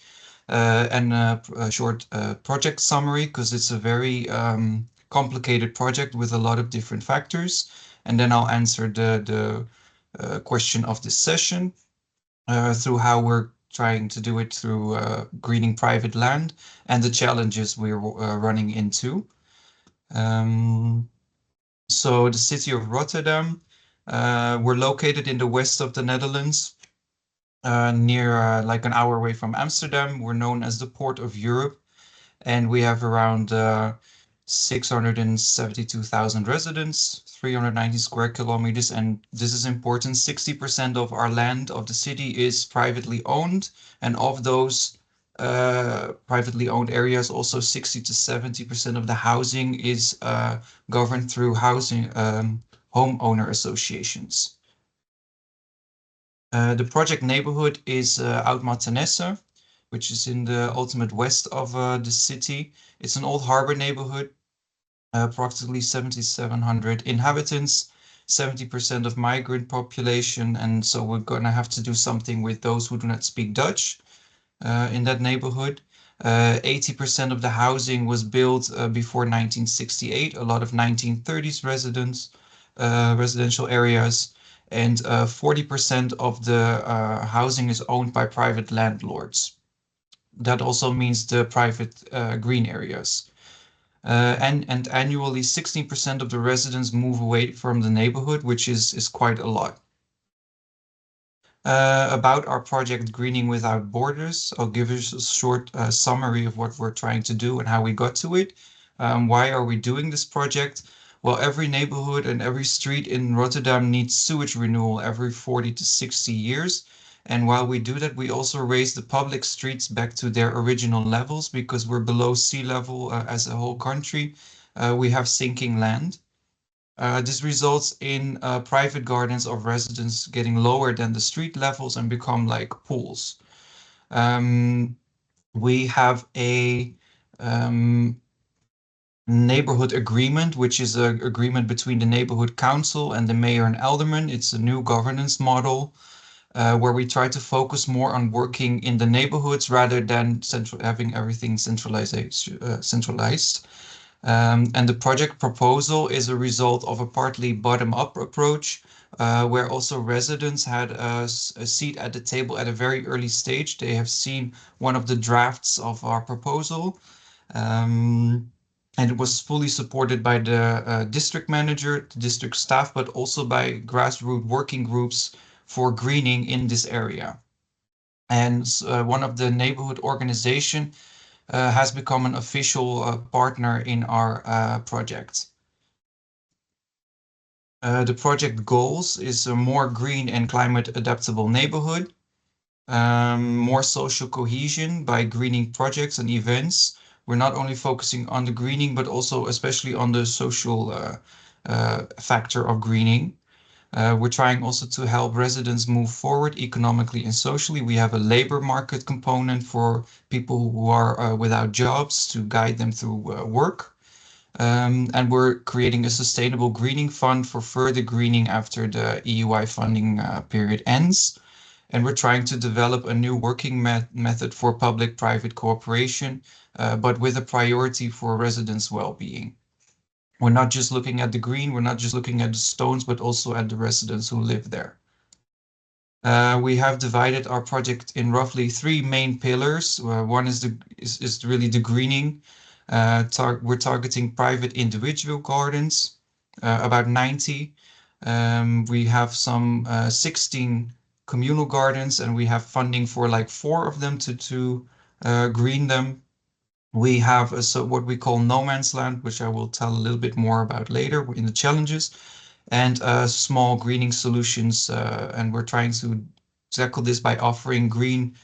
and a short project summary, because it's a very complicated project with a lot of different factors. And then I'll answer the question of this session through how we're trying to do it through greening private land and the challenges we're running into. So the city of Rotterdam, we're located in the west of the Netherlands. near like an hour away from Amsterdam. We're known as the Port of Europe, and we have around 672,000 residents, 390 square kilometers, and this is important. 60% of our land of the city is privately owned, and of those privately owned areas, also 60 to 70% of the housing is governed through housing homeowner associations. The project neighborhood is Oud-Martenesse, which is in the ultimate west of the city. It's an old harbor neighborhood, approximately 7,700 inhabitants, 70% of migrant population, and so we're going to have to do something with those who do not speak Dutch in that neighborhood. 80% of the housing was built before 1968, a lot of 1930s residential areas, and 40% of the housing is owned by private landlords. That also means the private green areas. And annually 16% of the residents move away from the neighborhood, which is quite a lot. About our project Greening Without Borders, I'll give you a short summary of what we're trying to do and how we got to it. Why are we doing this project? Well, every neighborhood and every street in Rotterdam needs sewage renewal every 40 to 60 years. And while we do that, we also raise the public streets back to their original levels because we're below sea level as a whole country. We have sinking land. This results in private gardens of residents getting lower than the street levels and become like pools. We have a neighborhood agreement, which is an agreement between the neighborhood council and the mayor and alderman. It's a new governance model where we try to focus more on working in the neighborhoods rather than having everything centralized. And the project proposal is a result of a partly bottom-up approach, where also residents had a seat at the table at a very early stage. They have seen one of the drafts of our proposal, and it was fully supported by the district manager, the district staff, but also by grassroots working groups for greening in this area. And one of the neighborhood organization has become an official partner in our project. The project goals is a more green and climate adaptable neighborhood, more social cohesion by greening projects and events. We're not only focusing on the greening, but also especially on the social factor of greening. We're trying also to help residents move forward economically and socially. We have a labor market component for people who are without jobs to guide them through work. And we're creating a sustainable greening fund for further greening after the EUI funding period ends. And we're trying to develop a new working method for public-private cooperation, but with a priority for residents' well-being. We're not just looking at the green, we're not just looking at the stones, but also at the residents who live there. We have divided our project in roughly 3 main pillars. One is really the greening. We're targeting private individual gardens, about 90. We have some 16 communal gardens, and we have funding for like 4 of them to green them. We have what we call no man's land, which I will tell a little bit more about later in the challenges, and small greening solutions. And we're trying to tackle this by offering green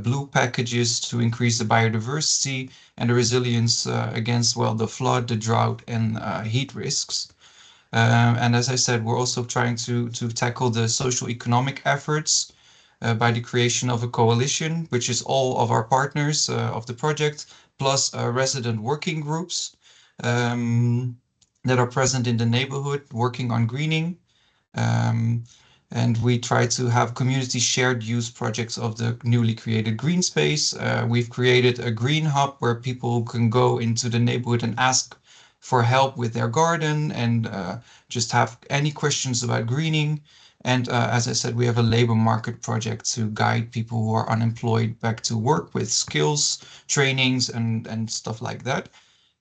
blue packages to increase the biodiversity and the resilience against, well, the flood, the drought, and heat risks. And as I said, we're also trying to tackle the social economic efforts by the creation of a coalition, which is all of our partners of the project, plus resident working groups that are present in the neighborhood working on greening. And we try to have community shared use projects of the newly created green space. We've created a green hub where people can go into the neighborhood and ask for help with their garden and just have any questions about greening. And as I said, we have a labor market project to guide people who are unemployed back to work with skills, trainings, and stuff like that.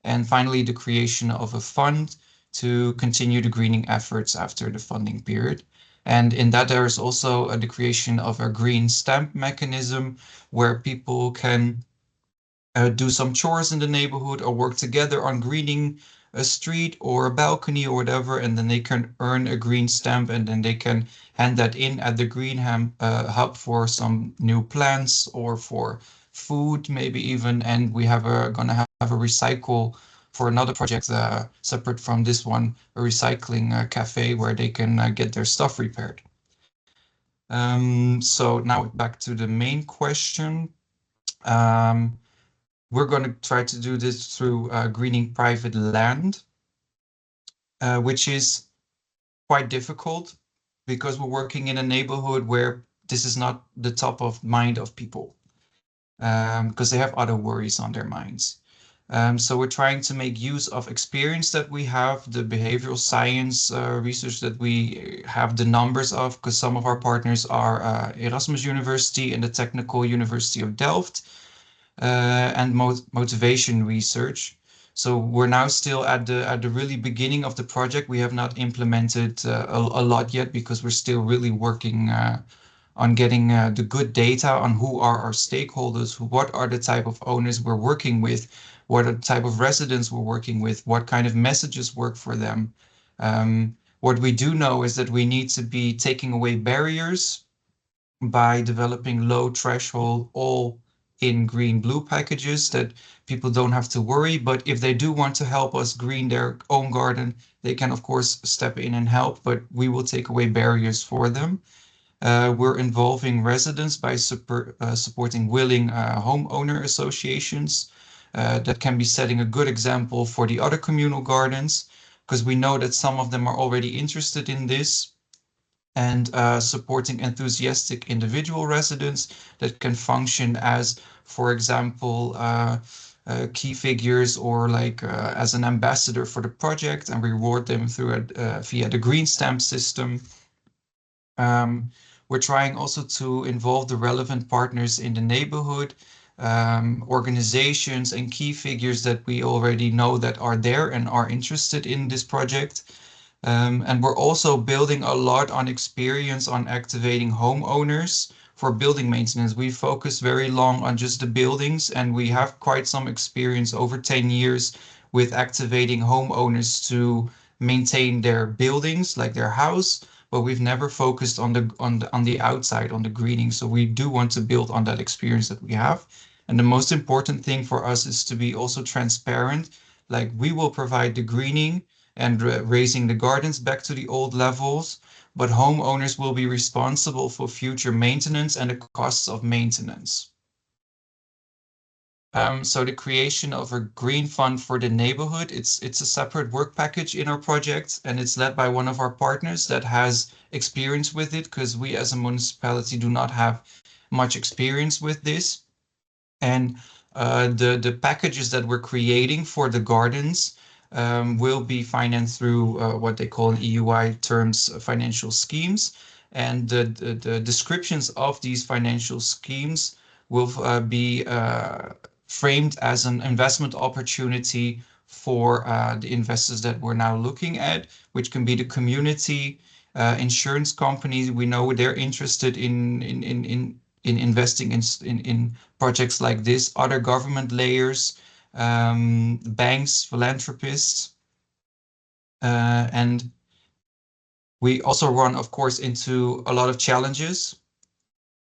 And finally, the creation of a fund to continue the greening efforts after the funding period. And in that, there is also the creation of a green stamp mechanism where people can do some chores in the neighborhood or work together on greening a street or a balcony or whatever, and then they can earn a green stamp, and then they can hand that in at the green hub for some new plants or for food, maybe even. And we have gonna have a recycle for another project separate from this one, a recycling cafe where they can get their stuff repaired. So now back to the main question. We're going to try to do this through greening private land, which is quite difficult because we're working in a neighborhood where this is not the top of mind of people, because they have other worries on their minds. So we're trying to make use of experience that we have, the behavioral science research that we have the numbers of, because some of our partners are Erasmus University and the Technical University of Delft, and motivation research. So we're now still at the really beginning of the project. We have not implemented a lot yet because we're still really working on getting the good data on who are our stakeholders, what are the type of owners we're working with, what are the type of residents we're working with, what kind of messages work for them. What we do know is that we need to be taking away barriers by developing low threshold all in green blue packages that people don't have to worry. But if they do want to help us green their own garden, they can of course step in and help, but we will take away barriers for them. We're involving residents by supporting willing homeowner associations that can be setting a good example for the other communal gardens, because we know that some of them are already interested in this, and supporting enthusiastic individual residents that can function as, for example, key figures or like as an ambassador for the project, and reward them through via the green stamp system. We're trying also to involve the relevant partners in the neighborhood, organizations and key figures that we already know that are there and are interested in this project. And we're also building a lot on experience on activating homeowners for building maintenance. We focus very long on just the buildings, and we have quite some experience over 10 years with activating homeowners to maintain their buildings, like their house, but we've never focused on the outside, on the greening. So we do want to build on that experience that we have. And the most important thing for us is to be also transparent. Like, we will provide the greening and raising the gardens back to the old levels, but homeowners will be responsible for future maintenance and the costs of maintenance. So the creation of a green fund for the neighborhood, it's a separate work package in our project, and it's led by one of our partners that has experience with it, because we as a municipality do not have much experience with this. And the packages that we're creating for the gardens will be financed through what they call in EUI terms financial schemes. And the descriptions of these financial schemes will be framed as an investment opportunity for the investors that we're now looking at, which can be the community, insurance companies. We know they're interested in investing in projects like this, other government layers, banks, philanthropists, and we also run, of course, into a lot of challenges.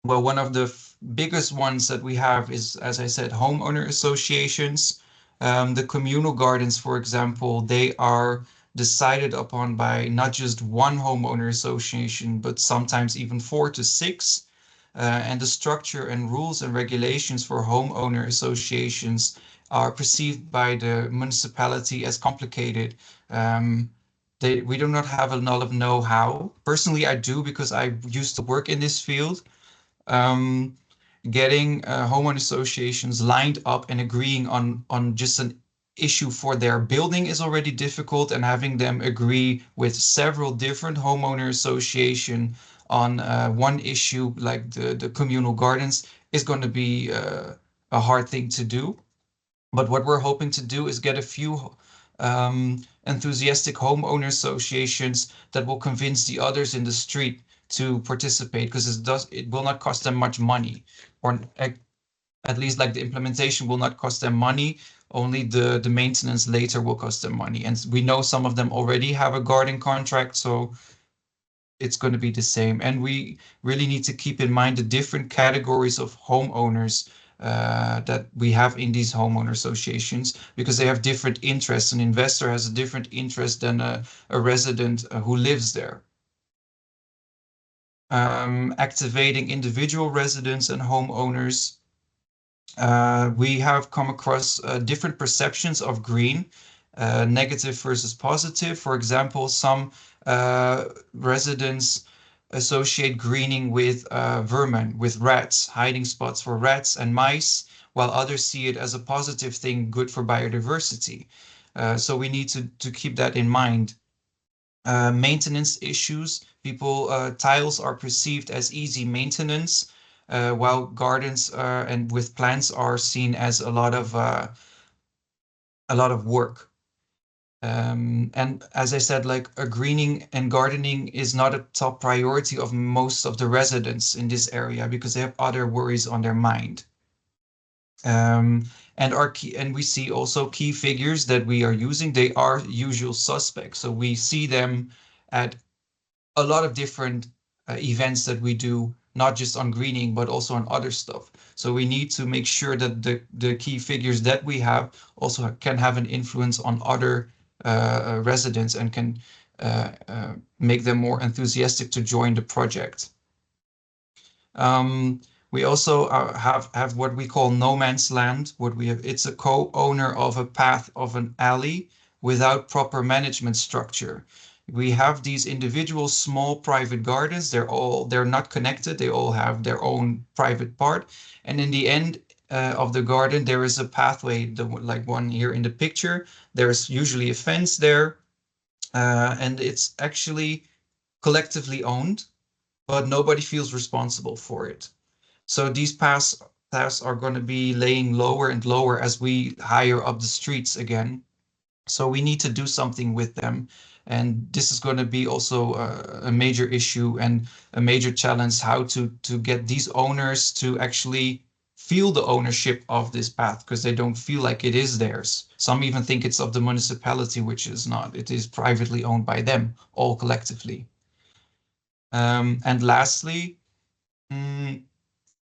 Well, one of the biggest ones that we have is, as I said, homeowner associations. The communal gardens, for example, they are decided upon by not just one homeowner association, but sometimes even 4 to 6. And the structure and rules and regulations for homeowner associations are perceived by the municipality as complicated. We do not have a lot of know-how. Personally, I do, because I used to work in this field. Getting homeowner associations lined up and agreeing on just an issue for their building is already difficult, and having them agree with several different homeowner association on one issue like the communal gardens is going to be a hard thing to do. But what we're hoping to do is get a few enthusiastic homeowner associations that will convince the others in the street to participate, because it will not cost them much money, or at least like the implementation will not cost them money. Only the maintenance later will cost them money. And we know some of them already have a garden contract, so it's going to be the same. And we really need to keep in mind the different categories of homeowners that we have in these homeowner associations, because they have different interests. An investor has a different interest than a resident who lives there. Activating individual residents and homeowners. We have come across different perceptions of green, negative versus positive. For example, some residents associate greening with vermin, with rats, hiding spots for rats and mice, while others see it as a positive thing, good for biodiversity. So we need to keep that in mind. Maintenance issues. Tiles are perceived as easy maintenance, while gardens and with plants are seen as a lot of work. And as I said, like greening and gardening is not a top priority of most of the residents in this area, because they have other worries on their mind. And we see also key figures that we are using. They are usual suspects, so we see them at a lot of different events that we do, not just on greening, but also on other stuff. So we need to make sure that the key figures that we have also can have an influence on other residents and can make them more enthusiastic to join the project. We also have what we call no man's land. It's a co-owner of a path of an alley without proper management structure. We have these individual small private gardens. They're not connected. They all have their own private part. And in the end of the garden, there is a pathway, like one here in the picture. There's usually a fence there, and it's actually collectively owned, but nobody feels responsible for it. So these paths are going to be laying lower and lower as we higher up the streets again. So we need to do something with them. And this is going to be also a major issue and a major challenge, how to get these owners to actually feel the ownership of this path, because they don't feel like it is theirs. Some even think it's of the municipality, which is not. It is privately owned by them, all collectively. And lastly,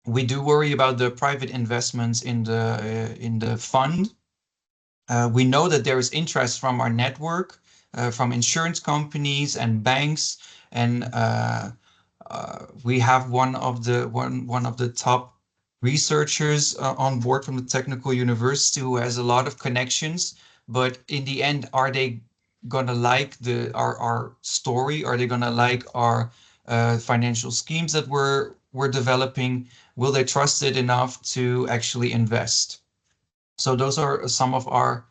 we do worry about the private investments in the fund. We know that there is interest from our network, from insurance companies and banks, and we have one of the top researchers on board from the technical university who has a lot of connections. But in the end, are they gonna like our story? Are they gonna like our financial schemes that we're developing? Will they trust it enough to actually invest? So those are some of our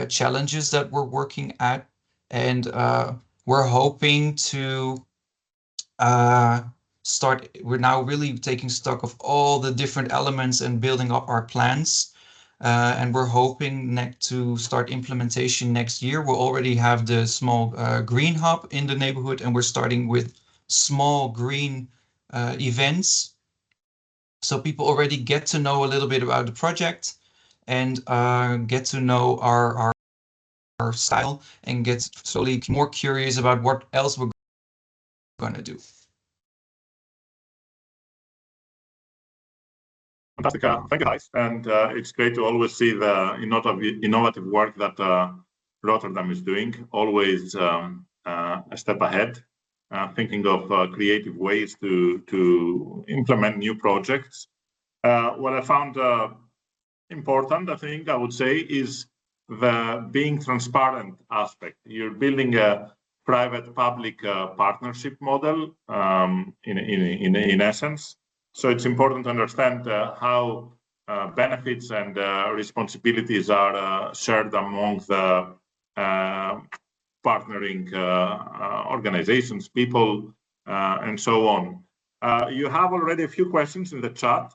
challenges that we're working at, and we're hoping to we're now really taking stock of all the different elements and building up our plans. And we're hoping to start implementation next year. We'll already have the small green hub in the neighborhood, and we're starting with small green events. So people already get to know a little bit about the project and get to know our style and get slowly more curious about what else we're going to do. Fantastic. Thank you, guys. And it's great to always see the innovative work that Rotterdam is doing, always a step ahead, thinking of creative ways to implement new projects. What I found important, I would say, is the being transparent aspect. You're building a private-public partnership model in essence. So it's important to understand how benefits and responsibilities are shared among the partnering organizations, people, and so on. You have already a few questions in the chat.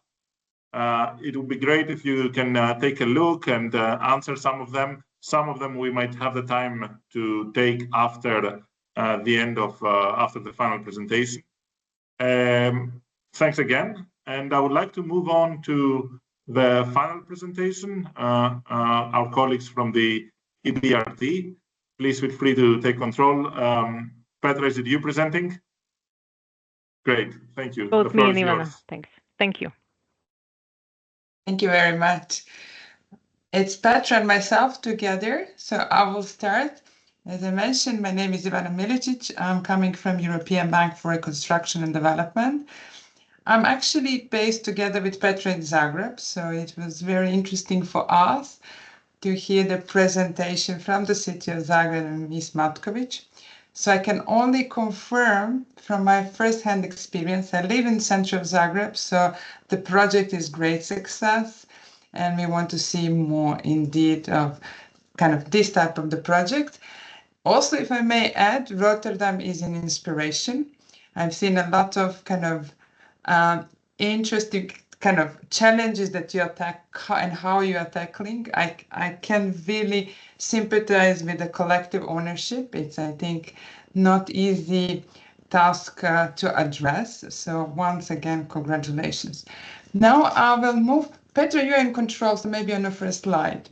It would be great if you can take a look and answer some of them. Some of them we might have the time to take after the end of after the final presentation. Thanks again. And I would like to move on to the final presentation. Our colleagues from the EBRD, please feel free to take control. Petra, is it you presenting? Great, thank you. Both me and Ivana, thanks. Thank you. Thank you very much. It's Petra and myself together, so I will start. As I mentioned, my name is Ivana Milicic. I'm coming from European Bank for Reconstruction and Development. I'm actually based together with Petra in Zagreb, so it was very interesting for us to hear the presentation from the city of Zagreb and Ms. Matkovic. So I can only confirm from my first-hand experience, I live in central Zagreb, so the project is great success, and we want to see more indeed of kind of this type of the project. Also, if I may add, Rotterdam is an inspiration. I've seen a lot of kind of interesting kind of challenges that you attack and how you are tackling. I can really sympathize with the collective ownership. It's, I think, not easy task to address. So once again, congratulations. Now I will move. Petra, you're in control, so maybe on the first slide.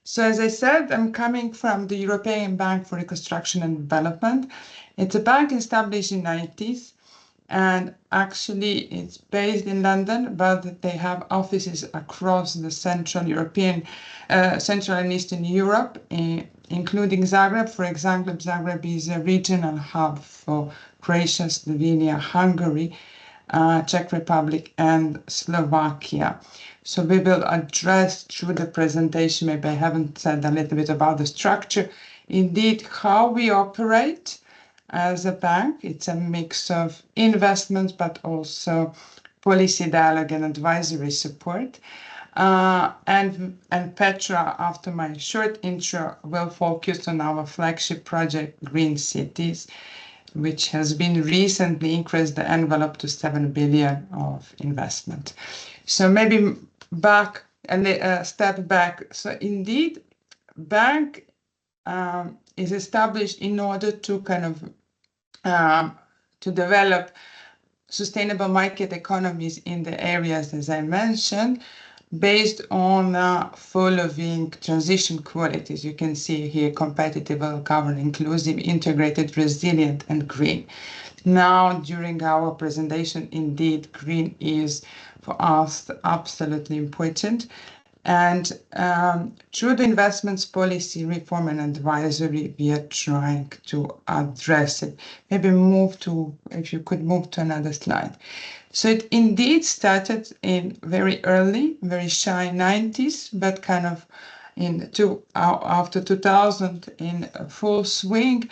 So as I said, I'm coming from the European Bank for Reconstruction and Development. It's a bank established in the 90s. And actually, it's based in London, but they have offices across the Central and Eastern Europe, including Zagreb. For example, Zagreb is a regional hub for Croatia, Slovenia, Hungary, Czech Republic, and Slovakia. So we will address through the presentation, maybe I haven't said a little bit about the structure, indeed how we operate. As a bank, it's a mix of investments, but also policy dialogue and advisory support. And Petra, after my short intro, will focus on our flagship project, Green Cities, which has been recently increased the envelope to 7 billion of investment. So maybe back a step back. So indeed, bank is established in order to kind of to develop sustainable market economies in the areas, as I mentioned, based on following transition qualities. You can see here competitive, governed, inclusive, integrated, resilient, and green. Now, during our presentation, indeed, green is for us absolutely important. And through the investments policy reform and advisory, we are trying to address it. Maybe if you could move to another slide. So it indeed started in very early, very shy 90s, but kind of after 2000 in full swing.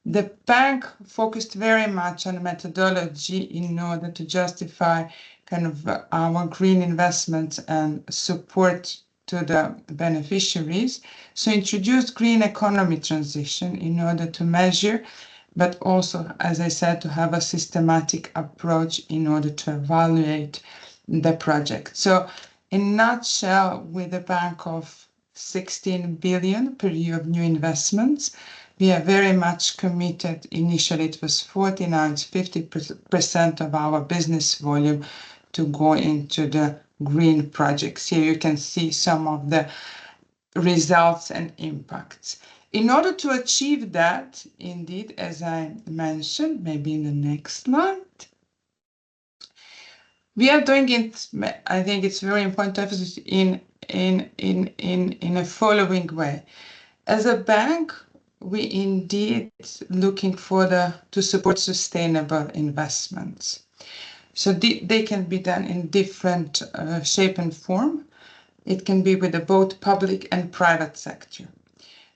The bank focused very much on methodology in order to justify kind of our green investments and support to the beneficiaries. So introduced green economy transition in order to measure, but also, as I said, to have a systematic approach in order to evaluate the project. So in a nutshell, with a bank of 16 billion per year of new investments, we are very much committed. Initially, it was 49 to 50% of our business volume to go into the green projects. Here you can see some of the results and impacts. In order to achieve that, indeed, as I mentioned, maybe in the next slide, we are doing it, I think it's very important to emphasize in a following way. As a bank, we indeed looking to support sustainable investments. So they can be done in different shape and form. It can be with both public and private sector.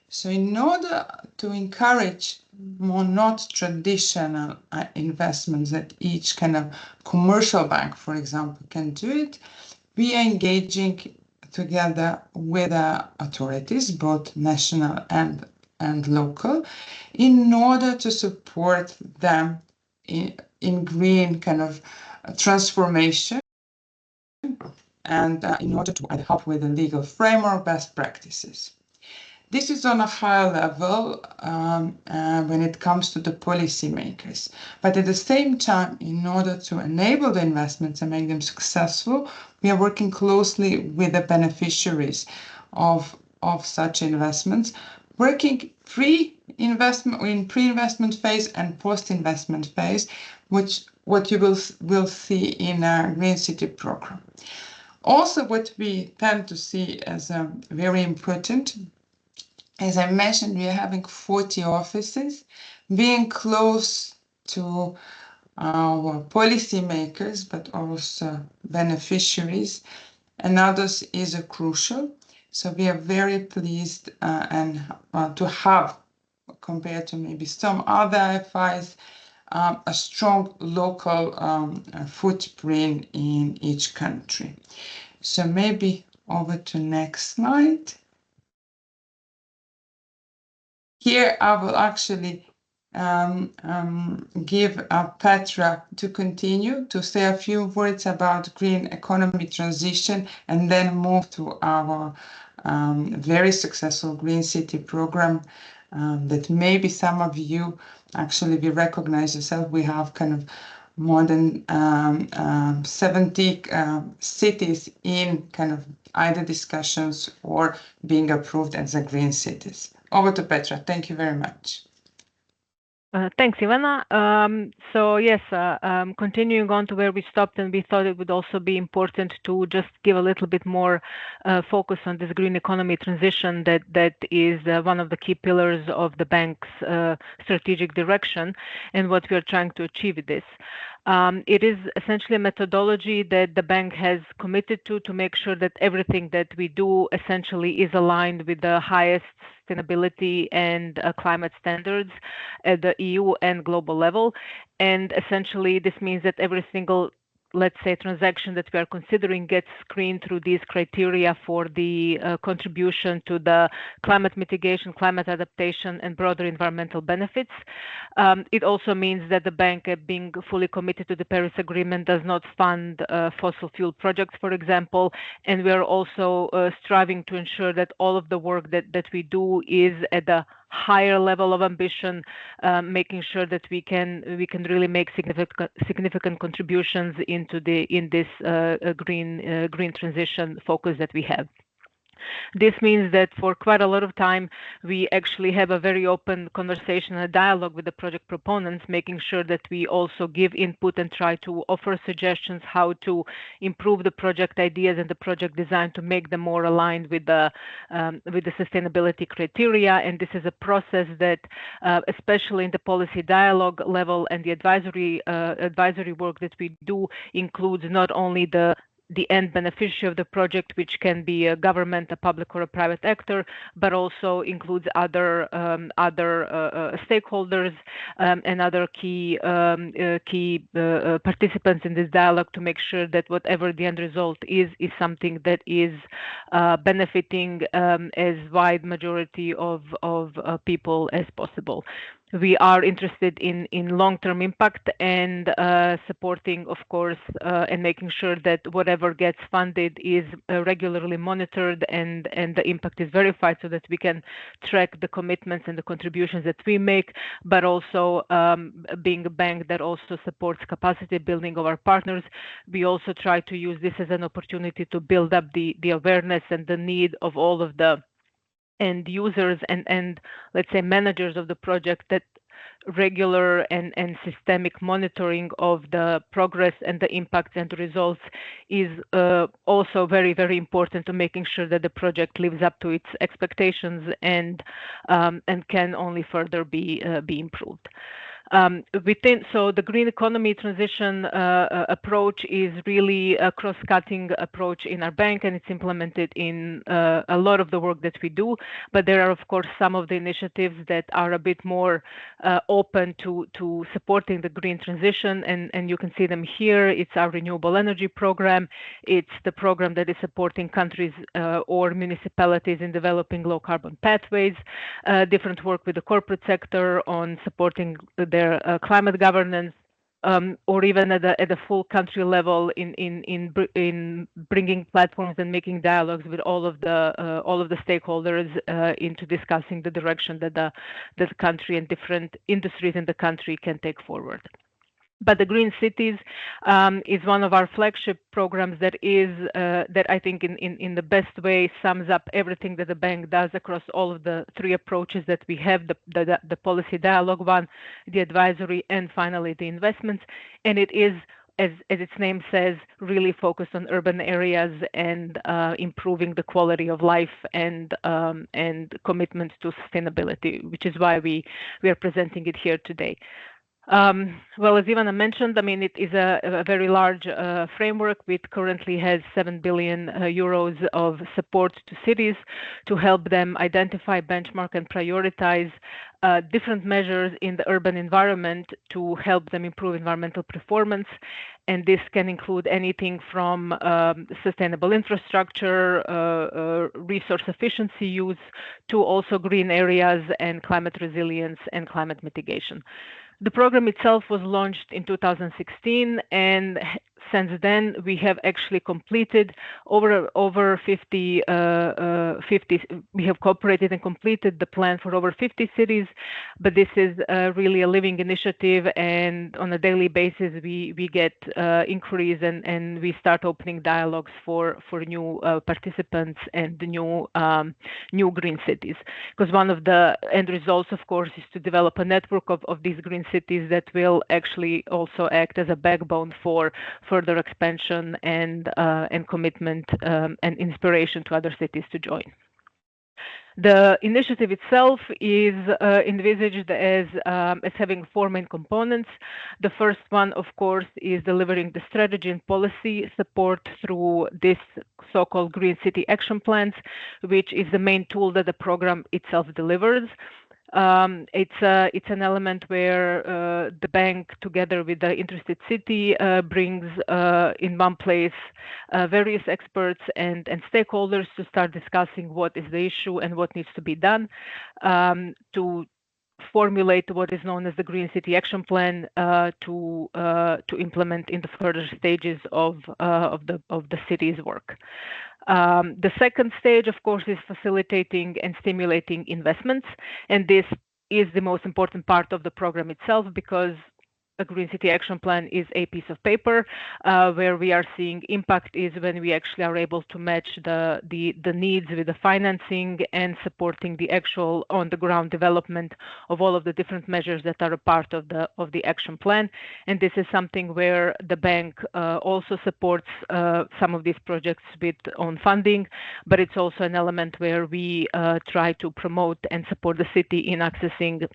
So in order to encourage more not traditional investments that each kind of commercial bank, for example, can do it, we are engaging together with authorities, both national and local, in order to support them in green kind of transformation and in order to help with the legal framework, best practices. This is on a high level when it comes to the policymakers. But at the same time, in order to enable the investments and make them successful, we are working closely with the beneficiaries of such investments, working in pre-investment phase and post-investment phase, what you will see in our Green City program. Also, what we tend to see as very important, as I mentioned, we are having 40 offices. Being close to our policymakers, but also beneficiaries and others is crucial. So we are very pleased to have, compared to maybe some other FIs, a strong local footprint in each country. So maybe over to next slide. Here I will actually give Petra to continue to say a few words about green economy transition and then move to our very successful Green City program that maybe some of you actually we recognize yourself. We have kind of more than 70 cities in kind of either discussions or being approved as a green cities. Over to Petra. Thank you very much. Thanks, Ivana. So yes, continuing on to where we stopped, and we thought it would also be important to just give a little bit more focus on this green economy transition that is one of the key pillars of the bank's strategic direction and what we are trying to achieve with this. It is essentially a methodology that the bank has committed to make sure that everything that we do essentially is aligned with the highest sustainability and climate standards at the EU and global level. And essentially, this means that every single, let's say, transaction that we are considering gets screened through these criteria for the contribution to the climate mitigation, climate adaptation, and broader environmental benefits. It also means that the bank, being fully committed to the Paris Agreement, does not fund fossil fuel projects, for example, and we are also striving to ensure that all of the work that we do is at the higher level of ambition, making sure that we can really make significant contributions in this green transition focus that we have. This means that for quite a lot of time, we actually have a very open conversation and a dialogue with the project proponents, making sure that we also give input and try to offer suggestions how to improve the project ideas and the project design to make them more aligned with the sustainability criteria. And this is a process that, especially in the policy dialogue level and the advisory work that we do, includes not only the end beneficiary of the project, which can be a government, a public or a private actor, but also includes other stakeholders and other key participants in this dialogue to make sure that whatever the end result is something that is benefiting as wide majority of people as possible. We are interested in long-term impact and supporting, of course, and making sure that whatever gets funded is regularly monitored and the impact is verified so that we can track the commitments and the contributions that we make, but also being a bank that also supports capacity building of our partners, we also try to use this as an opportunity to build up the awareness and the need of all of the end users and let's say managers of the project, that regular and systemic monitoring of the progress and the impacts and the results is also very, very important to making sure that the project lives up to its expectations and can only further be improved. So the green economy transition approach is really a cross-cutting approach in our bank, and it's implemented in a lot of the work that we do. But there are, of course, some of the initiatives that are a bit more open to supporting the green transition, and you can see them here. It's our renewable energy program. It's the program that is supporting countries or municipalities in developing low carbon pathways, different work with the corporate sector on supporting their climate governance, or even at the full country level in bringing platforms and making dialogues with all of the stakeholders into discussing the direction that the country and different industries in the country can take forward. But the Green Cities is one of our flagship programs that I think in the best way sums up everything that the bank does across all of the three approaches that we have, the policy dialogue one, the advisory, and finally the investments. And it is, as its name says, really focused on urban areas and improving the quality of life and commitment to sustainability, which is why we are presenting it here today. Well, as Ivana mentioned, I mean, it is a very large framework, which currently has 7 billion euros of support to cities to help them identify, benchmark, and prioritize different measures in the urban environment to help them improve environmental performance. And this can include anything from sustainable infrastructure, resource efficiency use, to also green areas and climate resilience and climate mitigation. The program itself was launched in 2016, and since then we have actually completed over 50. We have cooperated and completed the plan for over 50 cities, but this is really a living initiative, and on a daily basis we get inquiries and we start opening dialogues for new participants and the new green cities. Because one of the end results, of course, is to develop a network of these green cities that will actually also act as a backbone for further expansion and commitment and inspiration to other cities to join. The initiative itself is envisaged as having four main components. The first one, of course, is delivering the strategy and policy support through this so-called Green City Action Plans, which is the main tool that the program itself delivers. It's an element where the bank, together with the interested city, brings in one place various experts and stakeholders to start discussing what is the issue and what needs to be done to formulate what is known as the Green City Action Plan to implement in the further stages of the city's work. The second stage, of course, is facilitating and stimulating investments, and this is the most important part of the program itself, because a Green City Action Plan is a piece of paper. Where we are seeing impact is when we actually are able to match the needs with the financing and supporting the actual on-the-ground development of all of the different measures that are a part of the action plan. And this is something where the bank also supports some of these projects with own funding, but it's also an element where we try to promote and support the city in accessing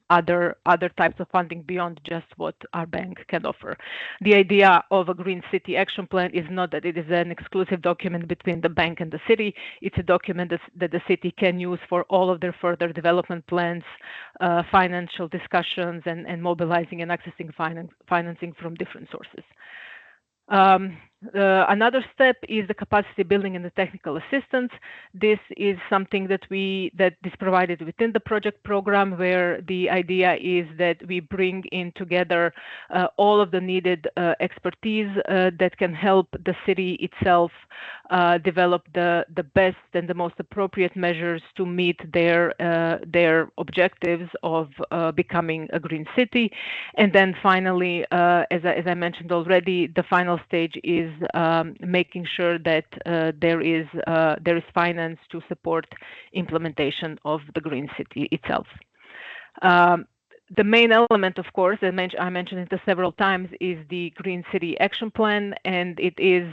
other types of funding beyond just what our bank can offer. The idea of a Green City Action Plan is not that it is an exclusive document between the bank and the city. It's a document that the city can use for all of their further development plans, financial discussions, and mobilizing and accessing financing from different sources. Another step is the capacity building and the technical assistance. This is something that is provided within the project program, where the idea is that we bring in together all of the needed expertise that can help the city itself develop the best and the most appropriate measures to meet their objectives of becoming a green city. And then finally, as I mentioned already, the final stage is making sure that there is finance to support implementation of the Green City itself. The main element, of course, I mentioned it several times, is the Green City Action Plan, and it is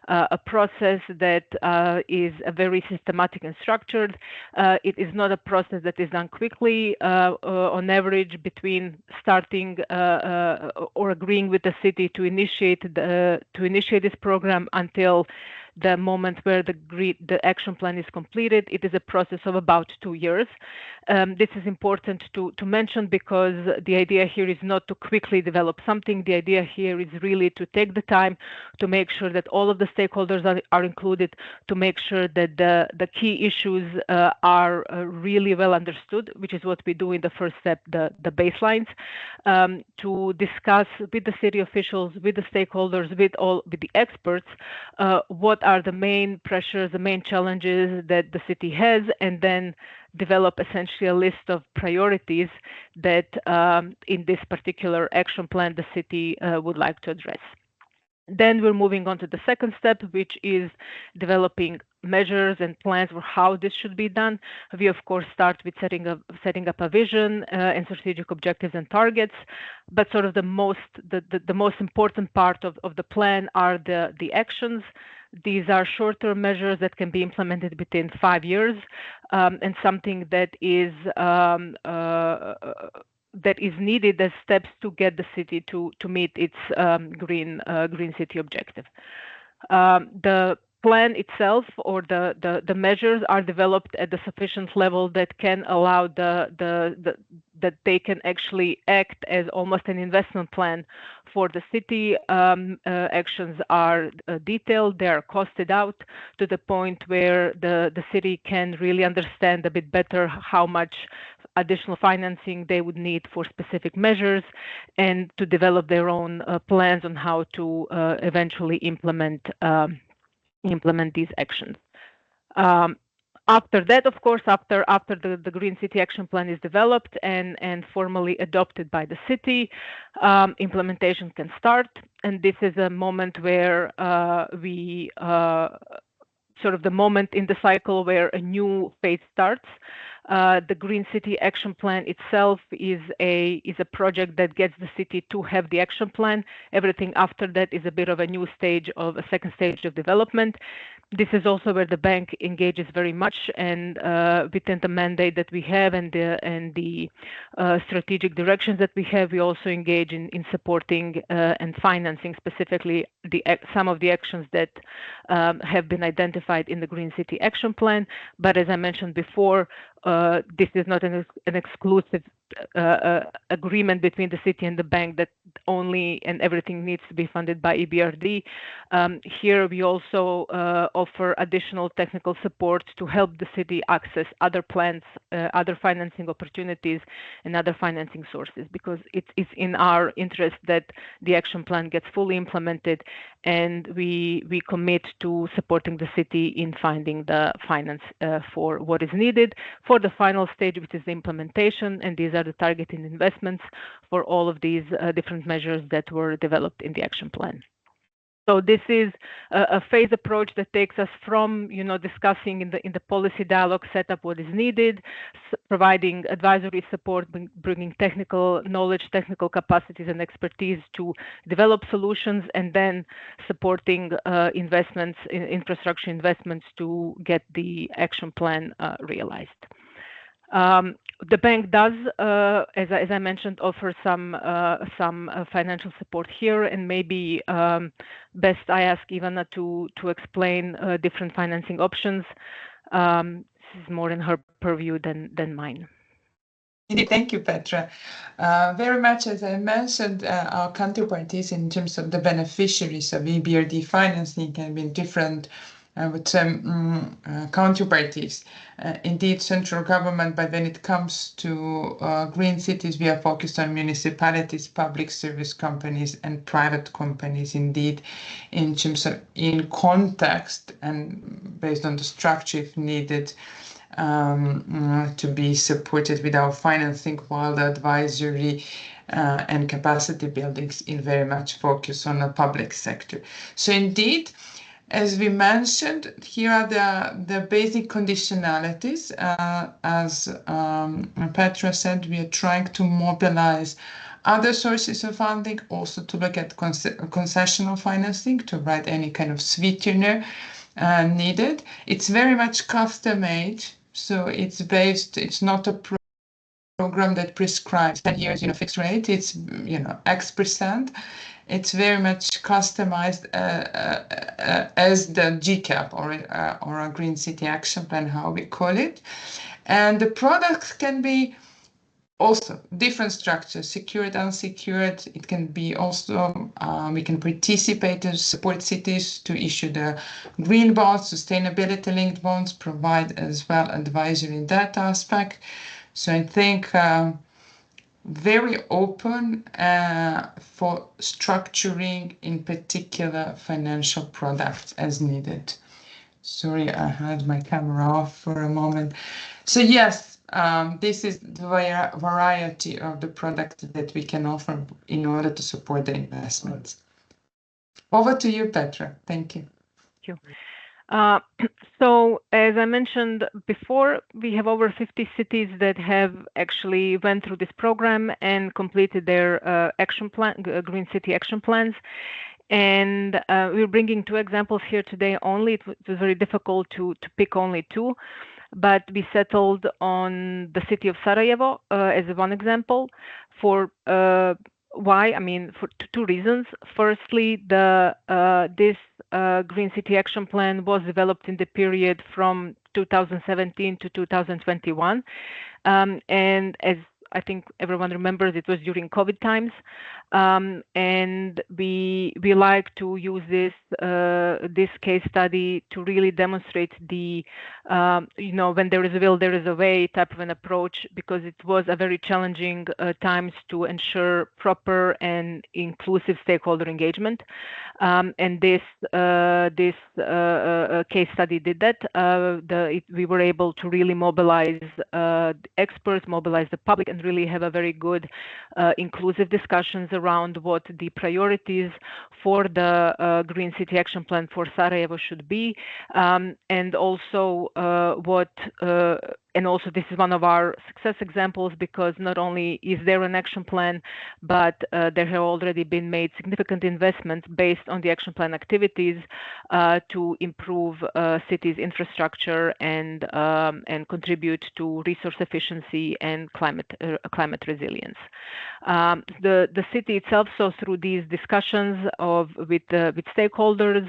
a process that is very systematic and structured. It is not a process that is done quickly. On average, between starting or agreeing with the city to initiate this program until the moment where the action plan is completed, it is a process of about 2 years. This is important to mention because the idea here is not to quickly develop something. The idea here is really to take the time to make sure that all of the stakeholders are included, to make sure that the key issues are really well understood, which is what we do in the first step, the baselines, to discuss with the city officials, with the stakeholders, with the experts, what are the main pressures, the main challenges that the city has, and then develop essentially a list of priorities that in this particular action plan the city would like to address. Then we're moving on to the second step, which is developing measures and plans for how this should be done. We of course start with setting up a vision and strategic objectives and targets, but sort of the most important part of the plan are the actions. These are short-term measures that can be implemented within 5 years, and something that is needed as steps to get the city to meet its green city objective. The plan itself, or the measures, are developed at the sufficient level that can allow that they can actually act as almost an investment plan for the city. Actions are detailed, they are costed out to the point where the city can really understand a bit better how much additional financing they would need for specific measures, and to develop their own plans on how to eventually implement these actions. After that, of course, after the Green City Action Plan is developed and formally adopted by the city, implementation can start. And this is a moment where sort of the moment in the cycle where a new phase starts. The Green City Action Plan itself is a project that gets the city to have the action plan. Everything after that is a bit of a new stage, of a second stage of development. This is also where the bank engages very much, and within the mandate that we have and the strategic directions that we have, we also engage in supporting and financing specifically some of the actions that have been identified in the Green City Action Plan. But as I mentioned before, this is not an exclusive agreement between the city and the bank that only and everything needs to be funded by EBRD. Here we also offer additional technical support to help the city access other plans, other financing opportunities, and other financing sources, because it's in our interest that the action plan gets fully implemented, and we commit to supporting the city in finding the finance for what is needed for the final stage, which is the implementation, and these are the targeted investments for all of these different measures that were developed in the action plan. So this is a phased approach that takes us from, discussing in the policy dialogue, set up what is needed, providing advisory support, bringing technical knowledge, technical capacities and expertise to develop solutions, and then supporting investments, infrastructure investments to get the action plan realized. The bank does, as I mentioned, offer some financial support here, and maybe best I ask Ivana to explain different financing options. This is more in her purview than mine. Thank you, Petra. Very much, as I mentioned, our counterparties in terms of the beneficiaries of EBRD financing can be different with counterparties. Indeed, central government, but when it comes to green cities, we are focused on municipalities, public service companies, and private companies. Indeed, in terms of in context and based on the structure, if needed, to be supported with our financing, while the advisory and capacity buildings in very much focus on the public sector. So indeed, as we mentioned, here are the basic conditionalities. As Petra said, we are trying to mobilize other sources of funding, also to look at concessional financing, to write any kind of sweetener needed. It's very much custom made, so it's not a program that prescribes 10 years, fixed rate. It's, X%. It's very much customized as the GCAP or a Green City Action Plan, how we call it. And the products can be also different structures, secured, unsecured. It can be also, we can participate to support cities to issue the green bonds, sustainability linked bonds, provide as well advisory in that aspect. So I think very open for structuring in particular financial products as needed. Sorry, I had my camera off for a moment. So yes, this is the variety of the product that we can offer in order to support the investments. Over to you, Petra. Thank you. Thank you. So as I mentioned before, we have over 50 cities that have actually went through this program and completed their action plan, Green City Action Plans. And we're bringing 2 examples here today only. It was very difficult to pick only 2. But we settled on the city of Sarajevo as one example. For why? I mean, for 2 reasons. Firstly, this Green City Action Plan was developed in the period from 2017 to 2021, and as I think everyone remembers, it was during COVID times, and we like to use this case study to really demonstrate the when there is a will, there is a way type of an approach, because it was a very challenging times to ensure proper and inclusive stakeholder engagement, and this case study did that. We were able to really mobilize experts, mobilize the public, and really have a very good inclusive discussions around what the priorities for the Green City Action Plan for Sarajevo should be, and also this is one of our success examples, because not only is there an action plan, but there have already been made significant investments based on the action plan activities to improve cities' infrastructure and contribute to resource efficiency and climate resilience. The city itself, so through these discussions with stakeholders,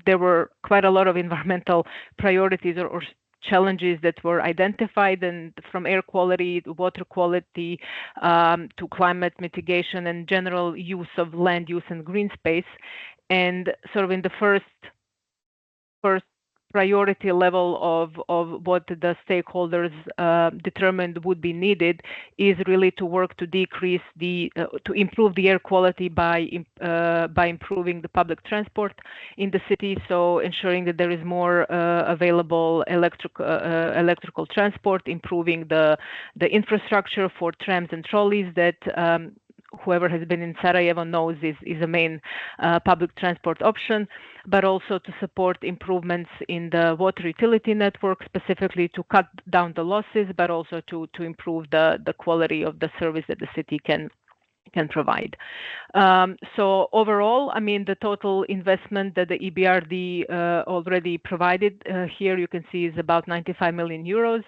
there were quite a lot of environmental priorities or challenges that were identified, and from air quality to water quality to climate mitigation and general use of land use and green space. And sort of in the first priority level of what the stakeholders determined would be needed is really to work to decrease to improve the air quality by improving the public transport in the city, so ensuring that there is more available electrical transport, improving the infrastructure for trams and trolleys that whoever has been in Sarajevo knows is a main public transport option, but also to support improvements in the water utility network, specifically to cut down the losses, but also to improve the quality of the service that the city can provide. So overall, I mean, the total investment that the EBRD already provided here, you can see, is about 95 million euros.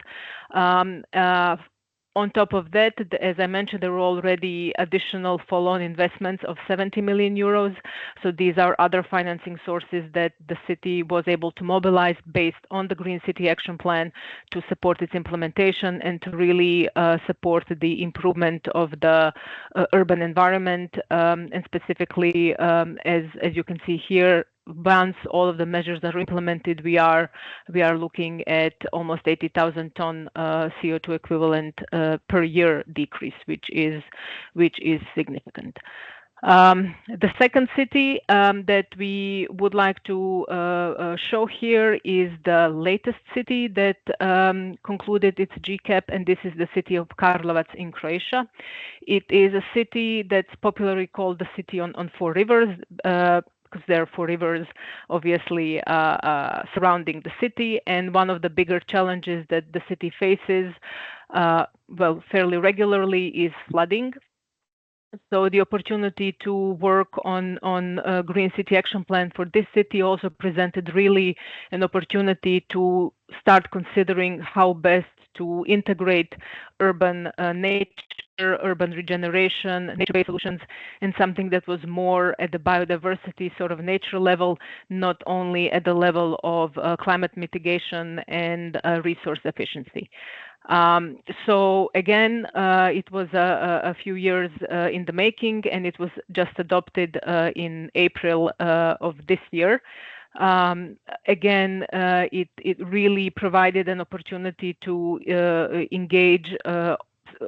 On top of that, as I mentioned, there were already additional follow-on investments of 70 million euros. So these are other financing sources that the city was able to mobilize based on the Green City Action Plan to support its implementation and to really support the improvement of the urban environment, and specifically, as you can see here, once all of the measures are implemented, we are looking at almost 80,000 ton CO2 equivalent per year decrease, which is significant. The second city that we would like to show here is the latest city that concluded its GCAP, and this is the city of Karlovac in Croatia. It is a city that's popularly called the city on 4 rivers, because there are 4 rivers obviously surrounding the city, and one of the bigger challenges that the city faces fairly regularly is flooding. So the opportunity to work on a Green City Action Plan for this city also presented really an opportunity to start considering how best to integrate urban nature, urban regeneration, nature-based solutions, and something that was more at the biodiversity sort of nature level, not only at the level of climate mitigation and resource efficiency. So again, it was a few years in the making, and it was just adopted in April of this year. Again, it really provided an opportunity to engage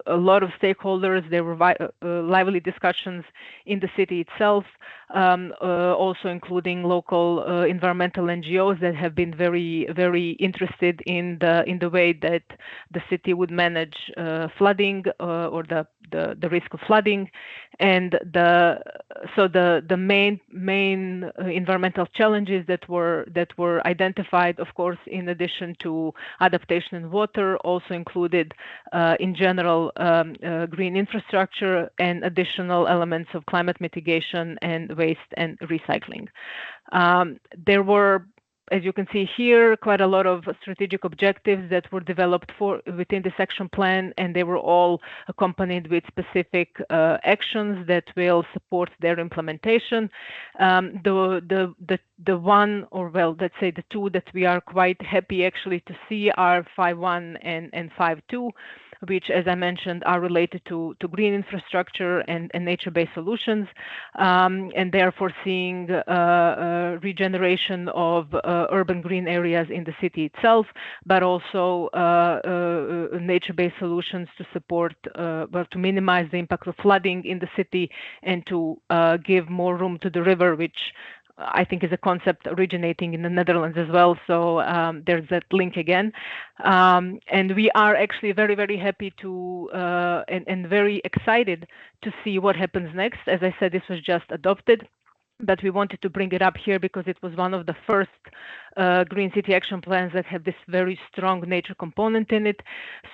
a lot of stakeholders. There were lively discussions in the city itself, also including local environmental NGOs that have been very, very interested in the way that the city would manage flooding or the risk of flooding, and the main environmental challenges that were identified, of course, in addition to adaptation and water, also included in general green infrastructure and additional elements of climate mitigation and waste and recycling. There were, as you can see here, quite a lot of strategic objectives that were developed within this action plan, and they were all accompanied with specific actions that will support their implementation. The one, or well, let's say the two that we are quite happy actually to see are 5.1 and 5.2. Which, as I mentioned, are related to green infrastructure and nature-based solutions, and they are foreseeing regeneration of urban green areas in the city itself, but also nature-based solutions to support, well, to minimize the impact of flooding in the city and to give more room to the river, which I think is a concept originating in the Netherlands as well. So there's that link again. And we are actually very, very happy to and very excited to see what happens next. As I said, this was just adopted, but we wanted to bring it up here because it was one of the first Green City Action Plans that have this very strong nature component in it.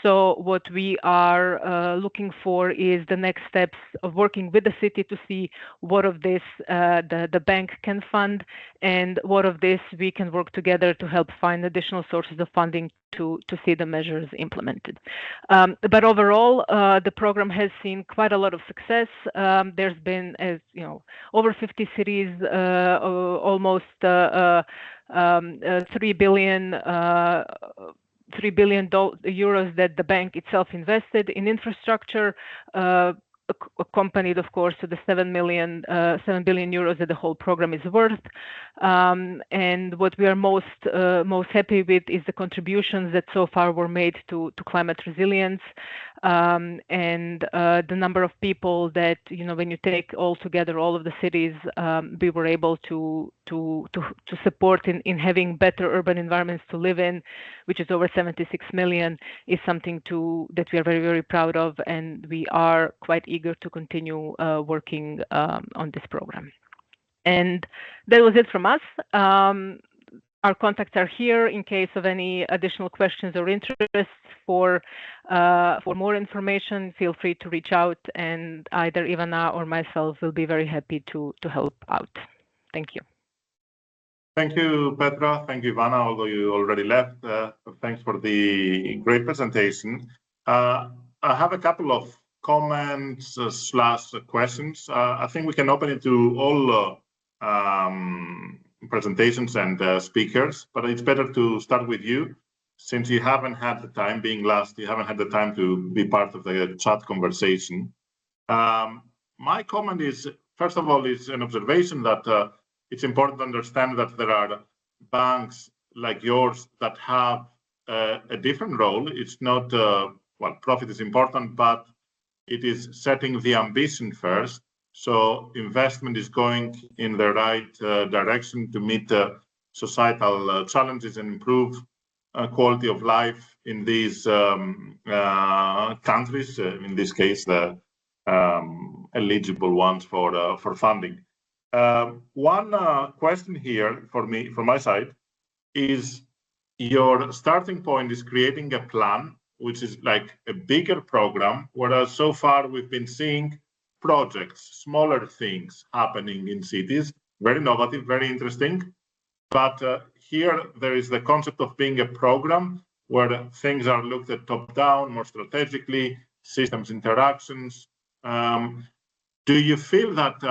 So what we are looking for is the next steps of working with the city to see what of this the bank can fund, and what of this we can work together to help find additional sources of funding to see the measures implemented. But overall, the program has seen quite a lot of success. There's been, as you know, over 50 cities, almost 3 billion euros that the bank itself invested in infrastructure, accompanied, of course, to the 7 billion euros that the whole program is worth. And what we are most happy with is the contributions that so far were made to climate resilience, and the number of people that, you know, when you take all together all of the cities, we were able to support in having better urban environments to live in, which is over 76 million, is something that we are very, very proud of, and we are quite eager to continue working on this program. And that was it from us. Our contacts are here in case of any additional questions or interests. For more information, feel free to reach out, and either Ivana or myself will be very happy to help out. Thank you. Thank you, Petra. Thank you, Ivana, although you already left. Thanks for the great presentation. I have a couple of comments / questions. I think we can open it to all presentations and speakers, but it's better to start with you, since you haven't had the time, being last, you haven't had the time to be part of the chat conversation. My comment is, first of all, is an observation that it's important to understand that there are banks like yours that have a different role. It's not, well, profit is important, but it is setting the ambition first. So investment is going in the right direction to meet societal challenges and improve quality of life in these countries, in this case, the eligible ones for funding. One question here for me, from my side, is your starting point is creating a plan, which is like a bigger program, whereas so far we've been seeing projects, smaller things happening in cities, very innovative, very interesting. But here there is the concept of being a program where things are looked at top-down, more strategically, systems interactions. Do you feel that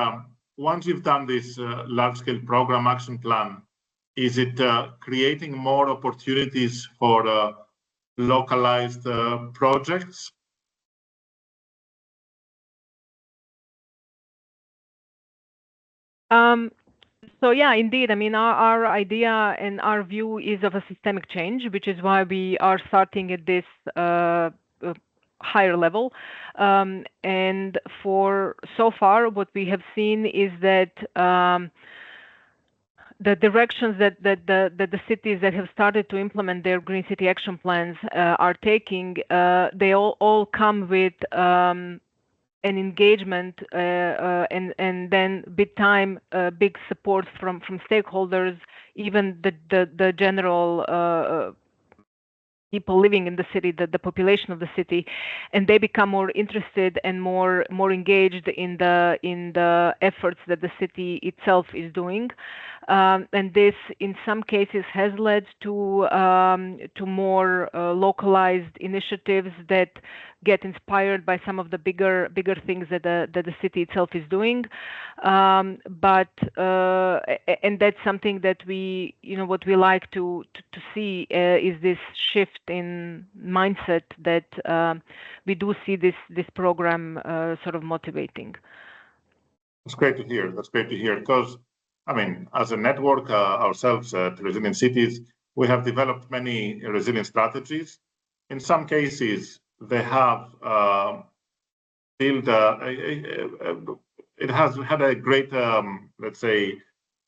once you've done this large-scale program action plan, is it creating more opportunities for localized projects? So yeah, indeed. I mean, our idea and our view is of a systemic change, which is why we are starting at this higher level. And for so far, what we have seen is that the directions that the cities that have started to implement their Green City Action Plans are taking, they all come with an engagement and then big support from stakeholders, even the general people living in the city, the population of the city, and they become more interested and more engaged in the efforts that the city itself is doing. And this, in some cases, has led to more localized initiatives that get inspired by some of the bigger things that the city itself is doing. And that's something that what we like to see is this shift in mindset that we do see this program sort of motivating. That's great to hear. That's great to hear, because I mean, as a network ourselves at Resilient Cities, we have developed many resilient strategies. In some cases, they have built it has had a great, let's say,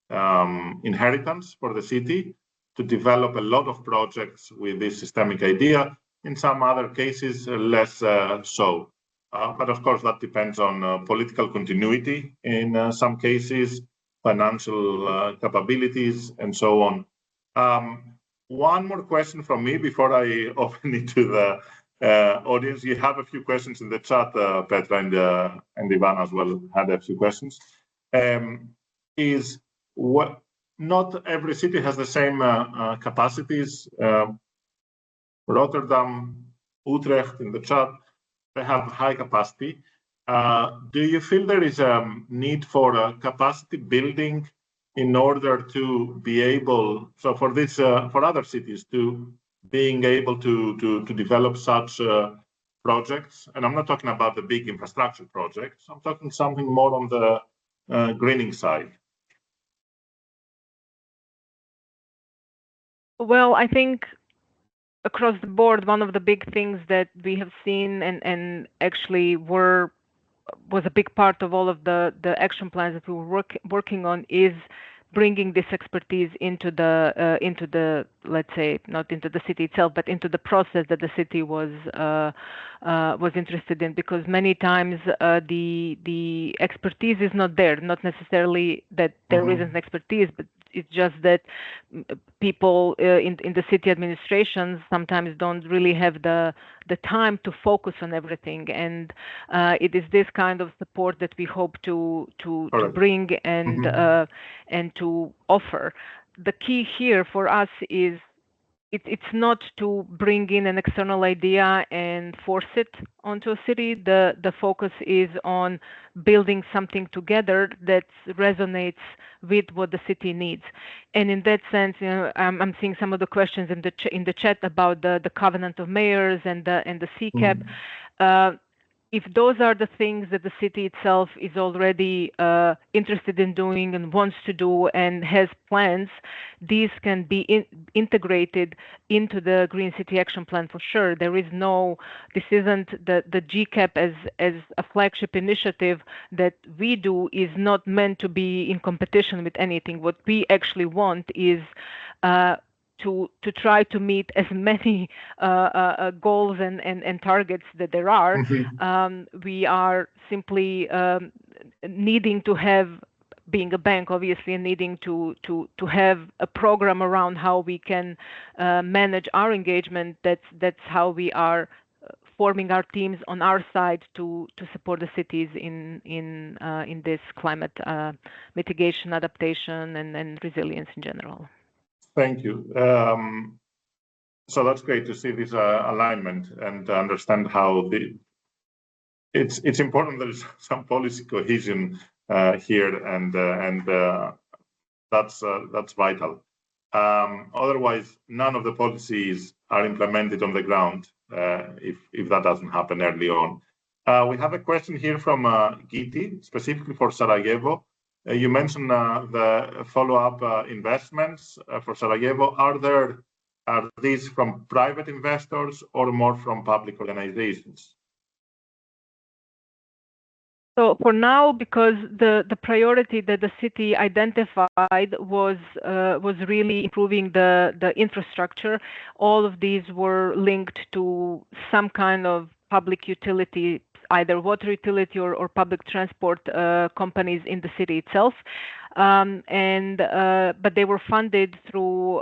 inheritance for the city to develop a lot of projects with this systemic idea. In some other cases, less so. But of course, that depends on political continuity in some cases, financial capabilities, and so on. One more question from me before I open it to the audience. You have a few questions in the chat, Petra, and Ivan as well had a few questions. Not every city has the same capacities. Rotterdam, Utrecht in the chat, they have high capacity. Do you feel there is a need for capacity building in order to be able, so for this, for other cities to being able to develop such projects? And I'm not talking about the big infrastructure projects. I'm talking something more on the greening side. Well, I think across the board, one of the big things that we have seen and actually was a big part of all of the action plans that we were working on is bringing this expertise into the let's say, not into the city itself, but into the process that the city was interested in, because many times the expertise is not there. Not necessarily that there isn't expertise, but it's just that people in the city administrations sometimes don't really have the time to focus on everything, and it is this kind of support that we hope to bring and to offer. The key here for us is it's not to bring in an external idea and force it onto a city. The focus is on building something together that resonates with what the city needs. And in that sense, I'm seeing some of the questions in the chat about the covenant of mayors and the CCAP. If those are the things that the city itself is already interested in doing and wants to do and has plans, these can be integrated into the Green City Action Plan for sure. This isn't the GCAP as a flagship initiative that we do is not meant to be in competition with anything. What we actually want is to try to meet as many goals and targets that there are. We are simply needing to have, being a bank obviously, and needing to have a program around how we can manage our engagement. That's how we are forming our teams on our side to support the cities in this climate mitigation, adaptation, and resilience in general. Thank you. So that's great to see this alignment and understand how it's important there is some policy cohesion here, and that's vital. Otherwise, none of the policies are implemented on the ground if that doesn't happen early on. We have a question here from Giti, specifically for Sarajevo. You mentioned the follow-up investments for Sarajevo. Are these from private investors or more from public organizations? So for now, because the priority that the city identified was really improving the infrastructure, all of these were linked to some kind of public utility, either water utility or public transport companies in the city itself. But they were funded through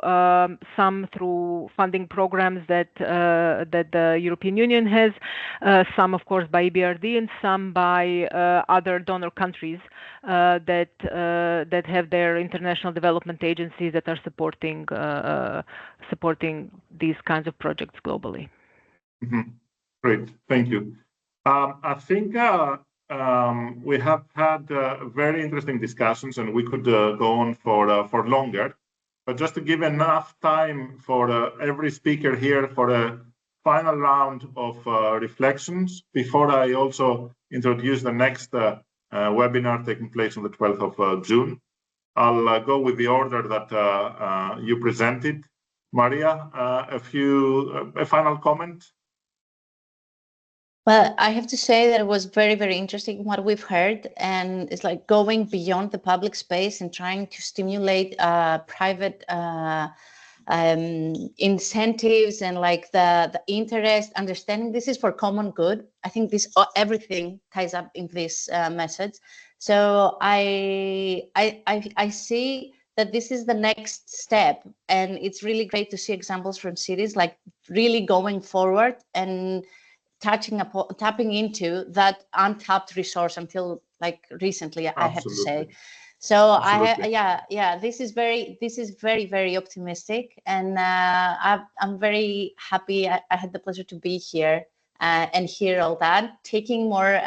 some through funding programs that the European Union has, some of course by EBRD, and some by other donor countries that have their international development agencies that are supporting these kinds of projects globally. Mm-hmm. Great, thank you. I think we have had very interesting discussions, and we could go on for longer. But just to give enough time for every speaker here for a final round of reflections before I also introduce the next webinar taking place on the 12th of June. I'll go with the order that you presented. Maria, a final comment? Well, I have to say that it was very, very interesting what we've heard, and it's like going beyond the public space and trying to stimulate private incentives and like the interest, understanding this is for common good. I think this everything ties up in this message. So I see that this is the next step, and it's really great to see examples from cities like really going forward and tapping into that untapped resource until like recently. Absolutely. I have to say. So this is very, very optimistic, and I'm very happy. I had the pleasure to be here and hear all that, taking more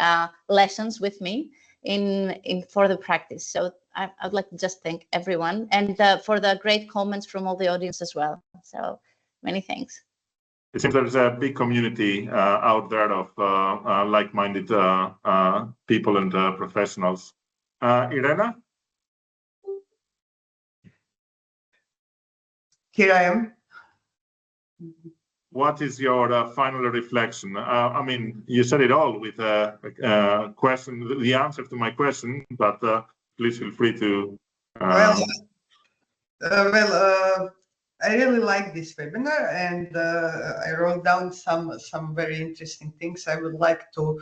lessons with me in for the practice. So I'd like to just thank everyone, and for the great comments from all the audience as well. So many thanks. It seems there's a big community out there of like-minded people and professionals. Irena? Here I am. What is your final reflection? I mean, you said it all with a question, the answer to my question, but please feel free to... I really like this webinar, and I wrote down some very interesting things I would like to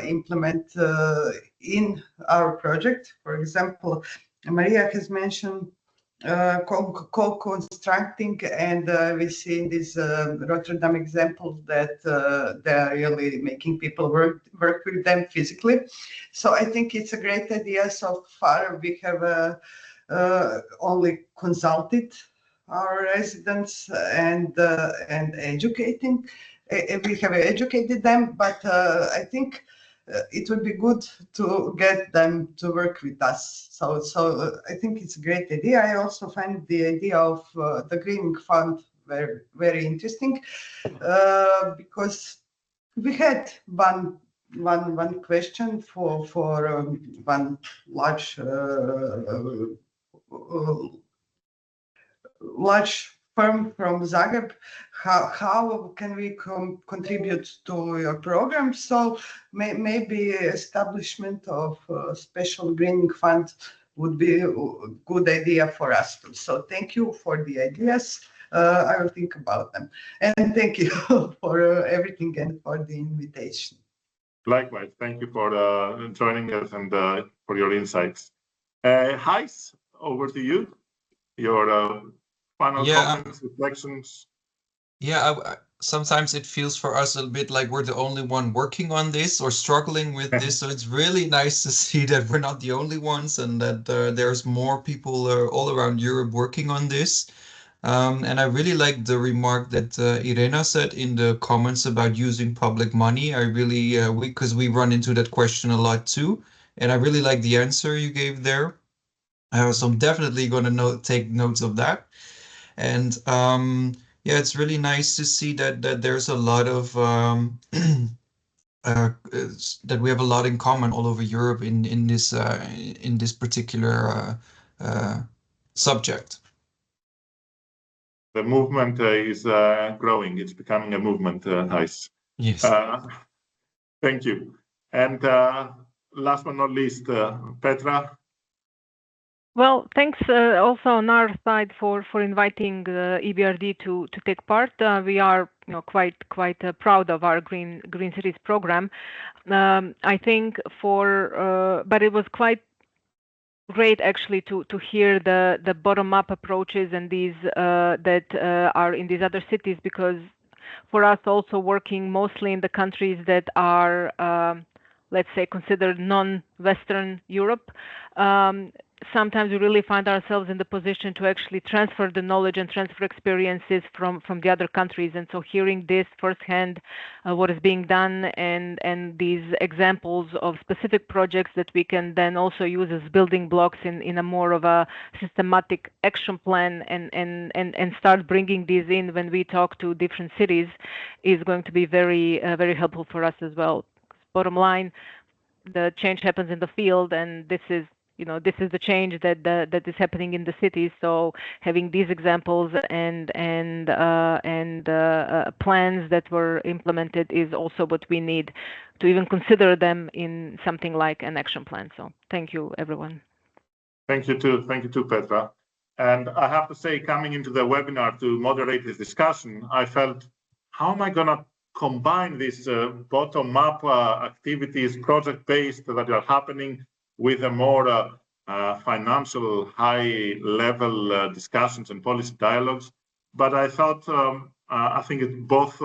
implement in our project. For example, Maria has mentioned co-constructing, and we see in this Rotterdam example that they are really making people work with them physically. So I think it's a great idea. So far we have only consulted our residents and educating. We have educated them, but I think it would be good to get them to work with us. So I think it's a great idea. I also find the idea of the greening fund very, very interesting because we had one question for one large firm from Zagreb. How can we contribute to your program? So maybe establishment of a special greening fund would be a good idea for us too. So thank you for the ideas. I will think about them. And thank you for everything and for the invitation. Likewise, thank you for joining us and for your insights. Gijs, over to you. Your final comments, reflections. Sometimes it feels for us a bit like we're the only one working on this or struggling with this. So it's really nice to see that we're not the only ones, and that there's more people all around Europe working on this. And I really like the remark that Irena said in the comments about using public money. I really, because we run into that question a lot too. And I really like the answer you gave there. So I'm definitely going to take notes of that. And yeah, it's really nice to see that there's a lot of that we have a lot in common all over Europe in this particular subject. The movement is growing. It's becoming a movement, Thijs. Yes. Thank you. And last but not least, Petra. Well, thanks also on our side for inviting EBRD to take part. We are quite proud of our Green Cities program. I think but it was quite great actually to hear the bottom-up approaches and these that are in these other cities, because for us also working mostly in the countries that are let's say considered non-Western Europe, sometimes we really find ourselves in the position to actually transfer the knowledge and transfer experiences from the other countries. And so hearing this firsthand, what is being done, and these examples of specific projects that we can then also use as building blocks in a more of a systematic action plan, and start bringing these in when we talk to different cities, is going to be very very helpful for us as well. Bottom line, the change happens in the field, and this is the change that is happening in the cities. So having these examples and plans that were implemented is also what we need to even consider them in something like an action plan. So thank you, everyone. Thank you too, Petra. And I have to say, coming into the webinar to moderate this discussion, I felt, how am I going to combine these bottom-up activities, project-based, that are happening with a more financial, high-level discussions and policy dialogues. But I thought, I think both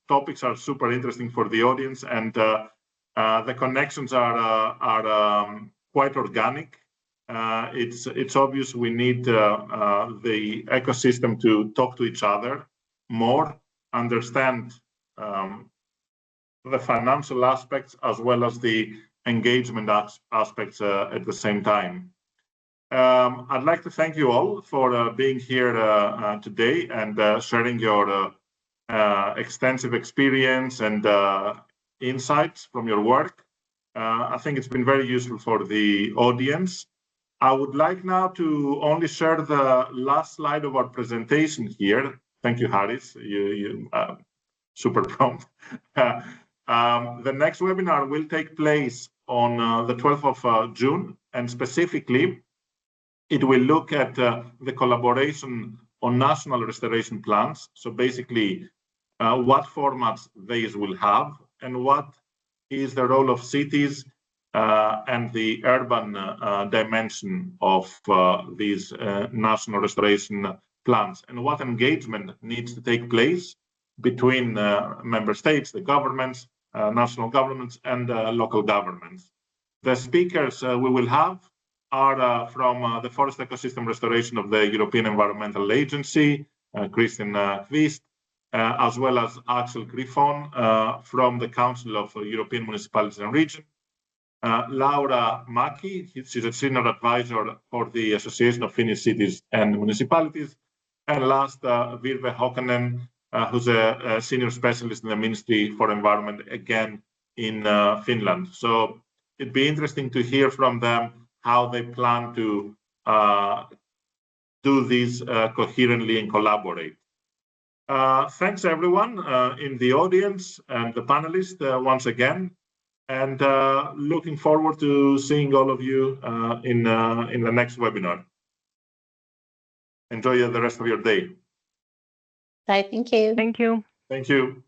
topics are super interesting for the audience, and the connections are quite organic. It's obvious we need the ecosystem to talk to each other more, understand the financial aspects as well as the engagement aspects at the same time. I'd like to thank you all for being here today and sharing your extensive experience and insights from your work. I think it's been very useful for the audience. I would like now to only share the last slide of our presentation here. Thank you, Haris. You super prompt. The next webinar will take place on the 12th of June, and specifically, it will look at the collaboration on national restoration plans. So basically, what formats these will have, and what is the role of cities and the urban dimension of these national restoration plans, and what engagement needs to take place between member states, the governments, national governments, and local governments. The speakers we will have are from the Forest Ecosystem Restoration of the European Environmental Agency, Christian Kvist, as well as Axel Griffon from the Council of European Municipalities and Regions, Laura Maki, she's a senior advisor for the Association of Finnish Cities and Municipalities, and last, Virve Hokanen, who's a senior specialist in the Ministry for Environment, again in Finland. So it'd be interesting to hear from them how they plan to do this coherently and collaborate. Thanks everyone in the audience and the panelists once again, and looking forward to seeing all of you in the next webinar. Enjoy the rest of your day. Bye. Thank you. Thank you. Thank you.